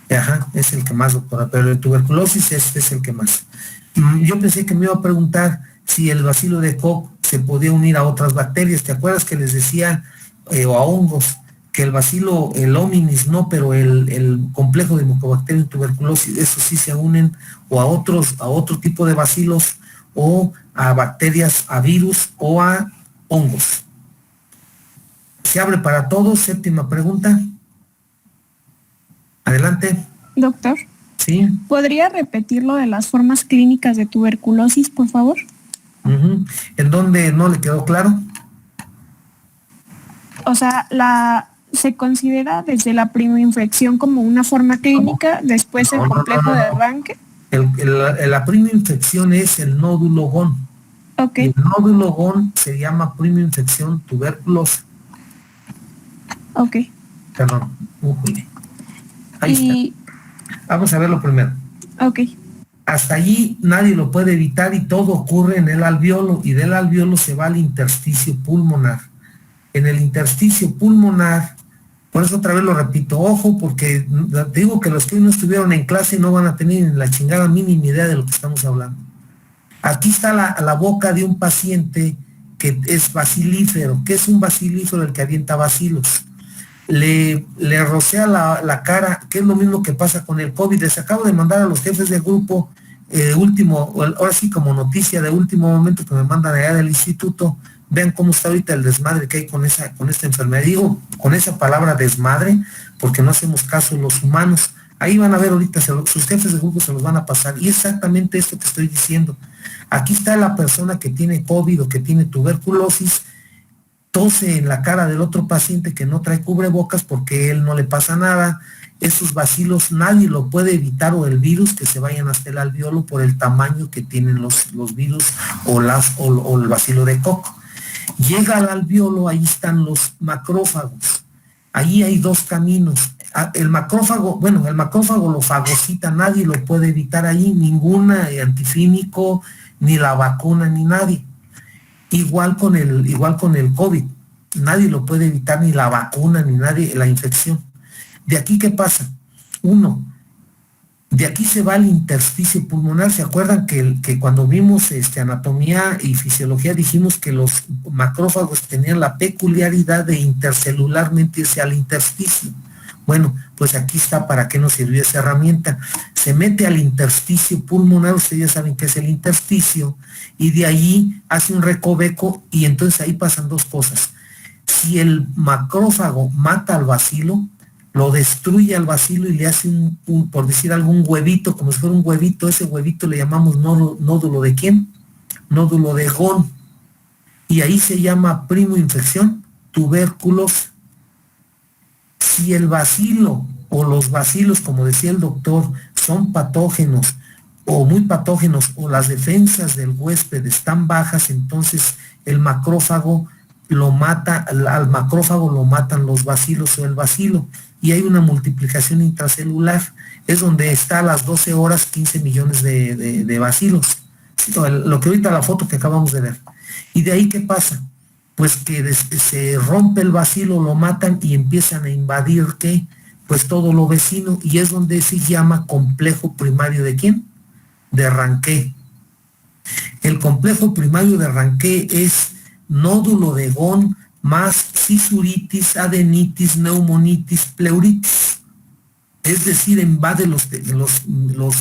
Ajá, es el que más, doctora. Pero el tuberculosis es el que más. Yo pensé que me iba a preguntar si el bacilo de Koch se podía unir a otras bacterias. ¿Te acuerdas que les decía, o a hongos, que el bacilo, el hominis no, pero el complejo de Mycobacterium tuberculosis, esos sí se unen, o a otro tipo de bacilos, o a bacterias, a virus o a hongos? Se abre para todos. Séptima pregunta. Adelante. Doctor, Sí. ¿podría repetir lo de las formas clínicas de tuberculosis, por favor? ¿En dónde no le quedó claro? O sea, se considera desde la primoinfección como una forma clínica, después el complejo de arranque. La primoinfección es el nódulo GON. Ok. El nódulo GON se llama primoinfección tuberculosa. Ok. Perdón. Ahí está. Vamos a verlo primero. Ok. Hasta allí nadie lo puede evitar y todo ocurre en el alveolo, y del alveolo se va al intersticio pulmonar. En el intersticio pulmonar, por eso otra vez lo repito, ojo, porque te digo que los que hoy no estuvieron en clase no van a tener ni la chingada mínima idea de lo que estamos hablando. Aquí está la boca de un paciente que es bacilífero. ¿Qué es un bacilífero? El que avienta bacilos. Le rocea la cara, que es lo mismo que pasa con el COVID. Les acabo de mandar a los jefes de grupo ahora sí como noticia de último momento que me mandan allá del instituto. Vean cómo está ahorita el desmadre que hay con esta enfermedad. Digo con esa palabra desmadre porque no hacemos caso los humanos. Ahí van a ver ahorita, sus jefes de grupo se los van a pasar. Y exactamente esto que estoy diciendo. Aquí está la persona que tiene COVID o que tiene tuberculosis, tose en la cara del otro paciente que no trae cubrebocas porque él no le pasa nada. Esos bacilos nadie lo puede evitar, o el virus, que se vayan hasta el alveolo por el tamaño que tienen los virus o el bacilo de Koch. Llega al alveolo, ahí están los macrófagos. Ahí hay dos caminos. El macrófago lo fagocita, nadie lo puede evitar ahí, ninguna antifímico, ni la vacuna, ni nadie. Igual con el COVID, nadie lo puede evitar, ni la vacuna, ni nadie, la infección. ¿De aquí qué pasa? De aquí se va al intersticio pulmonar. ¿Se acuerdan que cuando vimos anatomía y fisiología dijimos que los macrófagos tenían la peculiaridad de intercelularmente irse al intersticio? Bueno, pues aquí está para qué nos sirvió esa herramienta. Se mete al intersticio pulmonar, ustedes ya saben qué es el intersticio, y de ahí hace un recoveco, y entonces ahí pasan dos cosas. Si el macrófago mata al bacilo, lo destruye al bacilo y le hace por decir algo, un huevito, como si fuera un huevito. Ese huevito le llamamos nódulo ¿de quién? Nódulo de GON. Y ahí se llama primoinfección tuberculosa. Si el bacilo o los bacilos, como decía el doctor, son patógenos o muy patógenos, o las defensas del huésped están bajas, entonces el macrófago lo mata, al macrófago lo matan los bacilos o el bacilo. y hay una multiplicación intracelular. Es donde está a las 12 horas 15 millones de bacilos. Lo que ahorita la foto que acabamos de ver. Y de ahí, ¿qué pasa? Pues que se rompe el bacilo, lo matan y empiezan a invadir, ¿qué? Pues todo lo vecino, y es donde se llama complejo primario ¿de quién? De Ranque. El complejo primario de Ranque es nódulo de Gón más cisuritis, adenitis, neumonitis, pleuritis. Es decir, invade los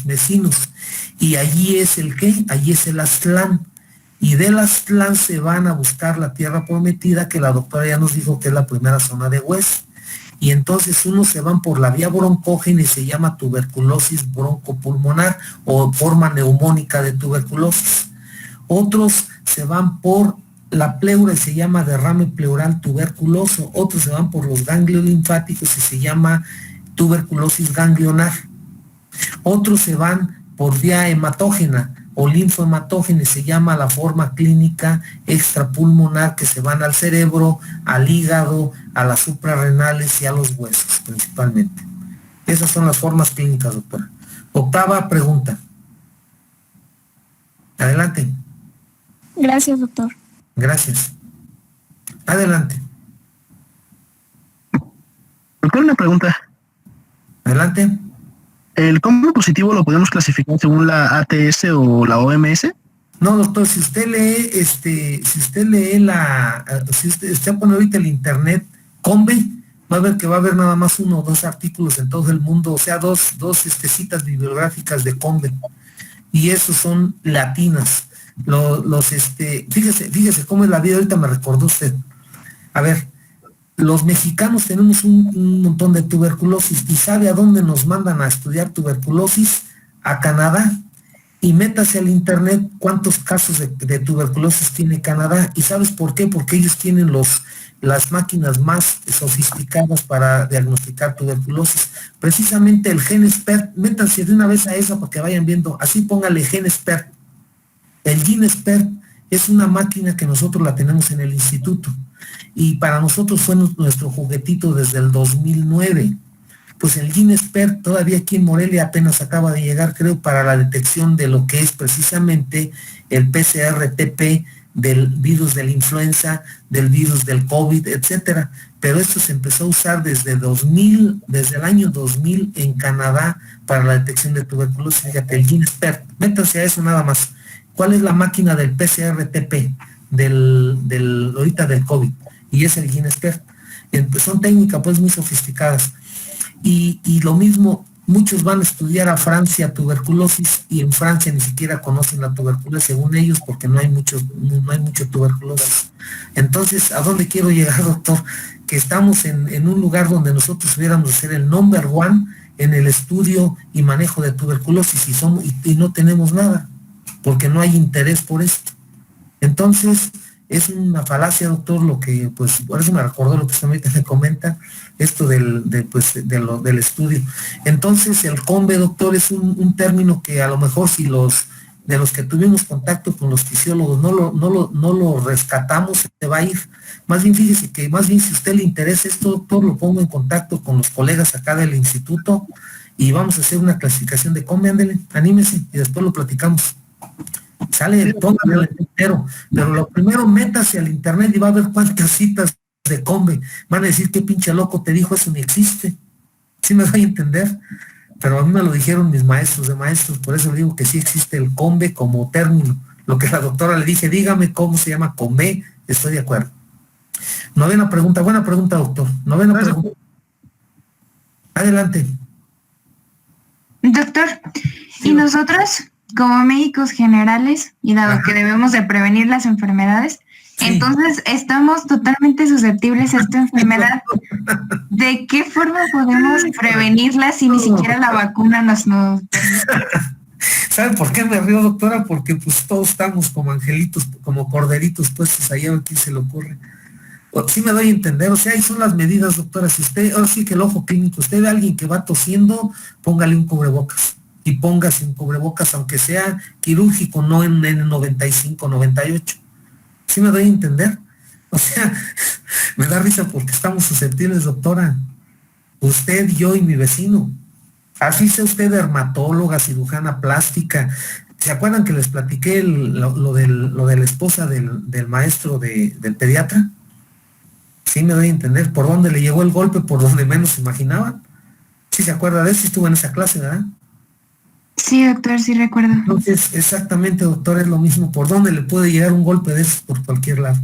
vecinos. Y allí es el ¿qué? Allí es el Aztlán. Y del Aztlán se van a buscar la tierra prometida, que la doctora ya nos dijo que es la primera zona de West. Y entonces unos se van por la vía broncógena y se llama tuberculosis broncopulmonar o forma neumónica de tuberculosis. Otros se van por la pleura y se llama derrame pleural tuberculoso. Otros se van por los ganglios linfáticos y se llama tuberculosis ganglionar. Otros se van por vía hematógena o linfohematógena y se llama la forma clínica extrapulmonar, que se van al cerebro, al hígado, a las suprarrenales y a los huesos principalmente. Esas son las formas clínicas, doctora. Octava pregunta. Adelante. Gracias, doctor. Gracias. Adelante. Doctor, una pregunta. Adelante. ¿El combo positivo lo podemos clasificar según la ATS o la OMS? No, doctor, si usted lee, si usted pone ahorita el internet, Combe, va a ver que va a haber nada más 1 o 2 artículos en todo el mundo, o sea, dos citas bibliográficas de Combe, y esos son latinas. Fíjese cómo es la vida, ahorita me recordó usted. A ver, los mexicanos tenemos un montón de tuberculosis, y ¿sabe a dónde nos mandan a estudiar tuberculosis? A Canadá. Y métase al internet cuántos casos de tuberculosis tiene Canadá. ¿Y sabes por qué? Porque ellos tienen las máquinas más sofisticadas para diagnosticar tuberculosis. Precisamente el GeneSpert, métanse de una vez a esa para que vayan viendo. Así póngale GeneSpert. El GeneSpert es una máquina que nosotros la tenemos en el instituto. Y para nosotros fue nuestro juguetito desde el 2009. Pues el GeneSpert todavía aquí en Morelia apenas acaba de llegar, creo, para la detección de lo que es precisamente el PCR-TP del virus de la influenza, del virus del COVID, etcétera. Pero esto se empezó a usar desde el año 2000 en Canadá para la detección de tuberculosis. Fíjate, el GeneSpert. Métanse a eso nada más. ¿Cuál es la máquina del PCR-TP ahorita del COVID? Y es el GeneSpert. Son técnicas pues muy sofisticadas. Y lo mismo, muchos van a estudiar a Francia tuberculosis y en Francia ni siquiera conocen la tuberculosis según ellos porque no hay mucho tuberculosis. Entonces, ¿a dónde quiero llegar, doctor? Que estamos en un lugar donde nosotros hubiéramos ser el number 1 en el estudio y manejo de tuberculosis y no tenemos nada porque no hay interés por esto. Entonces, es una falacia, doctor, lo que, pues, por eso me recordó lo que usted ahorita me comenta, esto del estudio. Entonces, el COMBE, doctor, es un término que a lo mejor si de los que tuvimos contacto con los fisiólogos no lo rescatamos, se va a ir. Más bien, fíjese que más bien si a usted le interesa esto, doctor, lo pongo en contacto con los colegas acá del instituto y vamos a hacer una clasificación de COMBE, ándele, anímese y después lo platicamos. Sale, póngale el entero, pero lo primero métase al internet y va a ver cuántas citas de COMBE. Van a decir qué pinche loco te dijo, eso ni existe. ¿Sí me doy a entender? Pero a mí me lo dijeron mis maestros de maestros, por eso le digo que sí existe el COMBE como término. Lo que la doctora le dije, dígame cómo se llama COMBE, estoy de acuerdo. Novena pregunta, buena pregunta, doctor. Novena pregunta. Adelante. Doctor, ¿y nosotros como médicos generales, y dado que debemos de prevenir las enfermedades, entonces estamos totalmente susceptibles a esta enfermedad? ¿De qué forma podemos prevenirla si ni siquiera la vacuna nos ¿Sabe por qué me río, doctora? Porque pues todos estamos como angelitos, como corderitos puestos allá, ¿a quién se le ocurre? Sí me doy a entender, o sea, ahí son las medidas, doctora. Si usted, ahora sí que el ojo clínico, usted ve a alguien que va tosiendo, póngale un cubrebocas. Y póngase un cubrebocas, aunque sea quirúrgico, no en N95, 98. ¿Sí me doy a entender? O sea, me da risa porque estamos susceptibles, doctora. Usted, yo y mi vecino. Así sea usted dermatóloga, cirujana plástica. ¿Se acuerdan que les platiqué lo de la esposa del maestro del pediatra? Sí me doy a entender por dónde le llegó el golpe, por donde menos se imaginaban. ¿Sí se acuerda de eso? Sí estuvo en esa clase, ¿verdad? Sí, doctor, sí recuerdo. Entonces, exactamente, doctor, es lo mismo. ¿Por dónde le puede llegar un golpe de esos? Por cualquier lado.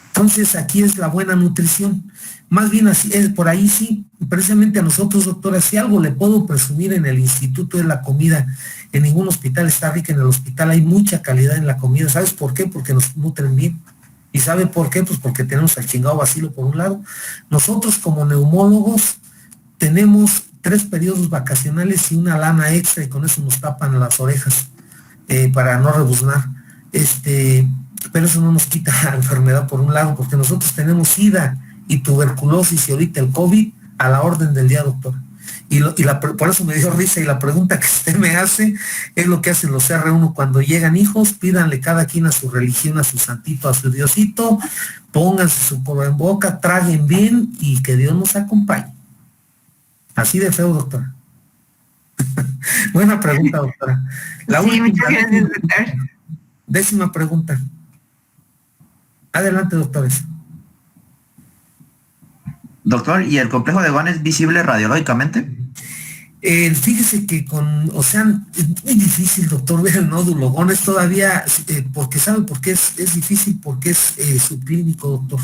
Entonces, aquí es la buena nutrición. Más bien así, por ahí sí, precisamente a nosotros, doctora, si algo le puedo presumir en el instituto es la comida. En ningún hospital está rica, en el hospital hay mucha calidad en la comida. ¿Sabes por qué? Porque nos nutren bien. ¿Y sabe por qué? Pues porque tenemos al chingado vacilo por un lado. Nosotros como neumólogos tenemos 3 periodos vacacionales y una lana extra y con eso nos tapan las orejas para no rebuznar. Pero eso no nos quita la enfermedad por un lado, porque nosotros tenemos SIDA y tuberculosis y ahorita el COVID a la orden del día, doctor. Por eso me dio risa, y la pregunta que usted me hace es lo que hacen los R1 cuando llegan hijos: pídanle cada quien a su religión, a su santito, a su diosito, pónganse su cola en boca, traguen bien y que Dios nos acompañe. Así de feo, doctora. Buena pregunta, doctora. Sí, muchas gracias, doctor. 10ª pregunta. Adelante, doctores. Doctor, ¿y el complejo de Gon es visible radiológicamente? Fíjese que es muy difícil, doctor, ver el nódulo Gon. Es todavía, porque ¿sabe por qué es difícil? Porque es subclínico, doctor.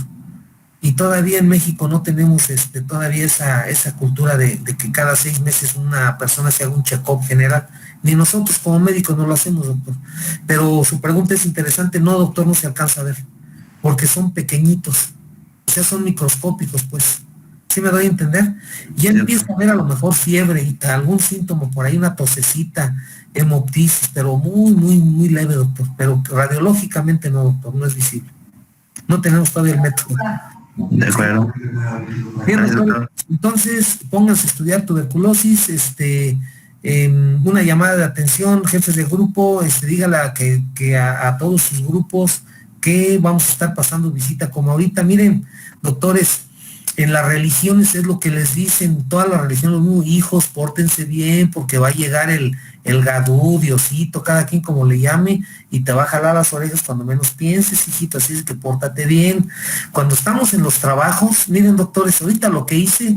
Y todavía en México no tenemos todavía esa cultura de que cada 6 meses una persona se haga un check-up general. Ni nosotros como médicos no lo hacemos, doctor. Pero su pregunta es interesante. No, doctor, no se alcanza a ver, porque son pequeñitos, o sea, son microscópicos, pues. ¿Sí me doy a entender? Ya empieza a ver a lo mejor fiebre y algún síntoma por ahí, una tosecita, hemoptisis, pero muy, muy, muy leve, doctor. Pero radiológicamente no, doctor, no es visible. No tenemos todavía el método. De acuerdo. Bien, doctor. Entonces, pónganse a estudiar tuberculosis, una llamada de atención, jefes de grupo, dígale que a todos sus grupos que vamos a estar pasando visita, como ahorita. Miren, doctores, en las religiones es lo que les dicen, todas las religiones: hijos, pórtense bien, porque va a llegar el Gadú, Diosito, cada quien como le llame, y te va a jalar las orejas cuando menos pienses, hijito, así es que pórtate bien. Cuando estamos en los trabajos, miren, doctores, ahorita lo que hice,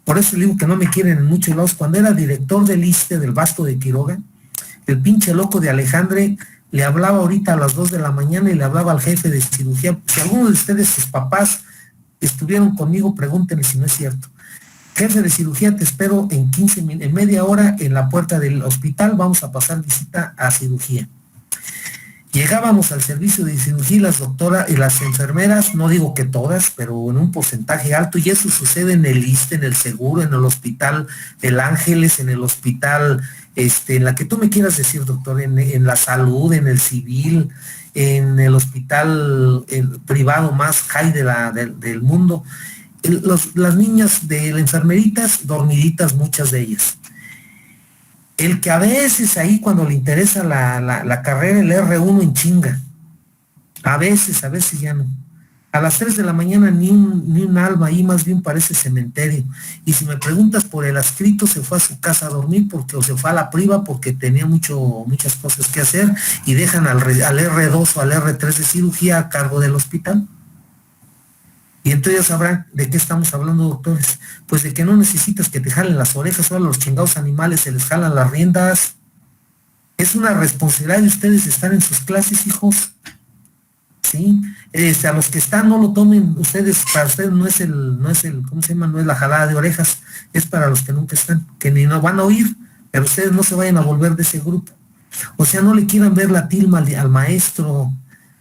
por eso le digo que no me quieren en muchos lados, cuando era director del ISSSTE del Vasco de Quiroga, el pinche loco de Alejandre le hablaba ahorita a las 2 de la mañana y le hablaba al jefe de cirugía. Si alguno de ustedes, sus papás, estuvieron conmigo, pregúntenle si no es cierto. Jefe de cirugía, te espero en media hora en la puerta del hospital, vamos a pasar visita a cirugía. Llegábamos al servicio de cirugía y las doctoras y las enfermeras, no digo que todas, pero en un porcentaje alto, y eso sucede en el ISSSTE, en el Seguro, en el Hospital del Ángeles, en el hospital, en la que tú me quieras decir, doctor, en la salud, en el civil, en el hospital privado más high del mundo. Las niñas de las enfermeritas dormiditas, muchas de ellas. El que a veces ahí cuando le interesa la carrera, el R1 en chinga. A veces ya no. A las 3 de la mañana ni un alma ahí, más bien parece cementerio. Y si me preguntas por el adscrito, se fue a su casa a dormir o se fue a la priva porque tenía muchas cosas que hacer, y dejan al R2 o al R3 de cirugía a cargo del hospital. Y entonces ya sabrán de qué estamos hablando, doctores. Pues de que no necesitas que te jalen las orejas, solo a los chingados animales se les jalan las riendas. Es una responsabilidad de ustedes estar en sus clases, hijos. ¿Sí? A los que están, no lo tomen ustedes, para ustedes no es el, ¿cómo se llama? No es la jalada de orejas, es para los que nunca están, que ni no van a oír, pero ustedes no se vayan a volver de ese grupo. O sea, no le quieran ver la tilma al maestro,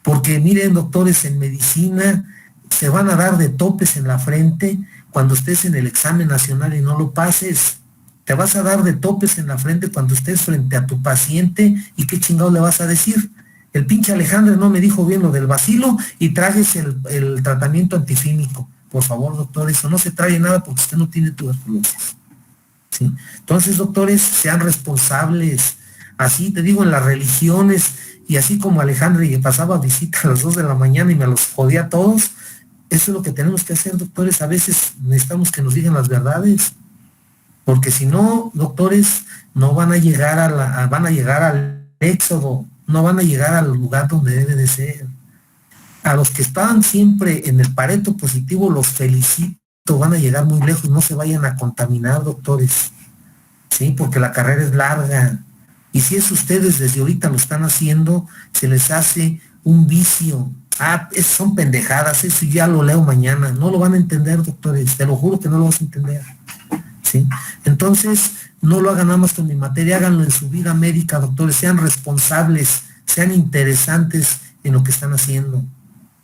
porque miren, doctores, en medicina se van a dar de topes en la frente cuando estés en el examen nacional y no lo pases. Te vas a dar de topes en la frente cuando estés frente a tu paciente, y qué chingado le vas a decir. El pinche Alejandro no me dijo bien lo del vacilo y trajes el tratamiento antifímico. Por favor, doctor, eso no se trae nada porque usted no tiene tuberculosis. ¿Sí? Entonces, doctores, sean responsables. Así te digo, en las religiones, y así como Alejandro y pasaba visita a las 2 de la mañana y me los jodía a todos, Eso es lo que tenemos que hacer, doctores. A veces necesitamos que nos digan las verdades, porque si no, doctores, no van a llegar van a llegar al éxodo, no van a llegar al lugar donde debe de ser. A los que estaban siempre en el Pareto positivo, los felicito, van a llegar muy lejos, no se vayan a contaminar, doctores, ¿sí? Porque la carrera es larga, y si es ustedes desde ahorita lo están haciendo, se les hace un vicio. Son pendejadas, eso ya lo leo mañana, no lo van a entender, doctores, te lo juro que no lo vas a entender, ¿sí? Entonces, no lo hagan nada más con mi materia, háganlo en su vida médica, doctores, sean responsables, sean interesantes en lo que están haciendo,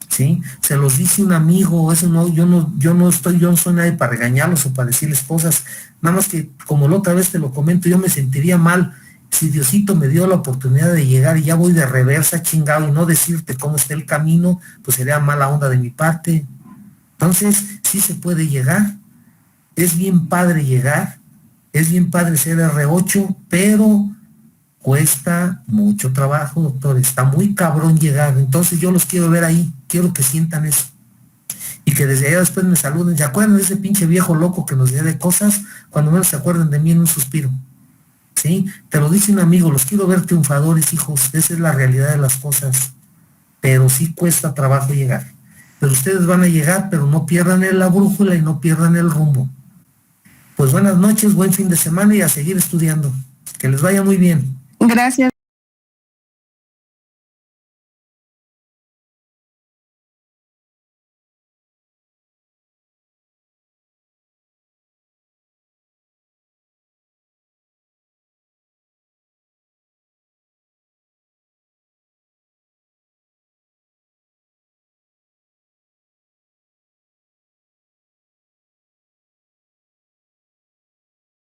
¿sí? Se los dice un amigo, eso no, yo no soy nadie para regañarlos o para decirles cosas, nada más que como la otra vez te lo comento, yo me sentiría mal si Diosito me dio la oportunidad de llegar y ya voy de reversa, chingado, y no decirte cómo está el camino, pues sería mala onda de mi parte. Entonces, sí se puede llegar, es bien padre llegar, es bien padre ser R8, pero cuesta mucho trabajo, doctores, está muy cabrón llegar, entonces yo los quiero ver ahí, quiero que sientan eso, y que desde allá después me saluden. ¿Se acuerdan de ese pinche viejo loco que nos dio de cosas? Cuando menos se acuerdan de mí en un suspiro, ¿sí? Te lo dice un amigo, los quiero ver triunfadores, hijos, esa es la realidad de las cosas, pero sí cuesta trabajo llegar, pero ustedes van a llegar, pero no pierdan la brújula y no pierdan el rumbo. Pues buenas noches, buen fin de semana y a seguir estudiando, que les vaya muy bien. Gracias.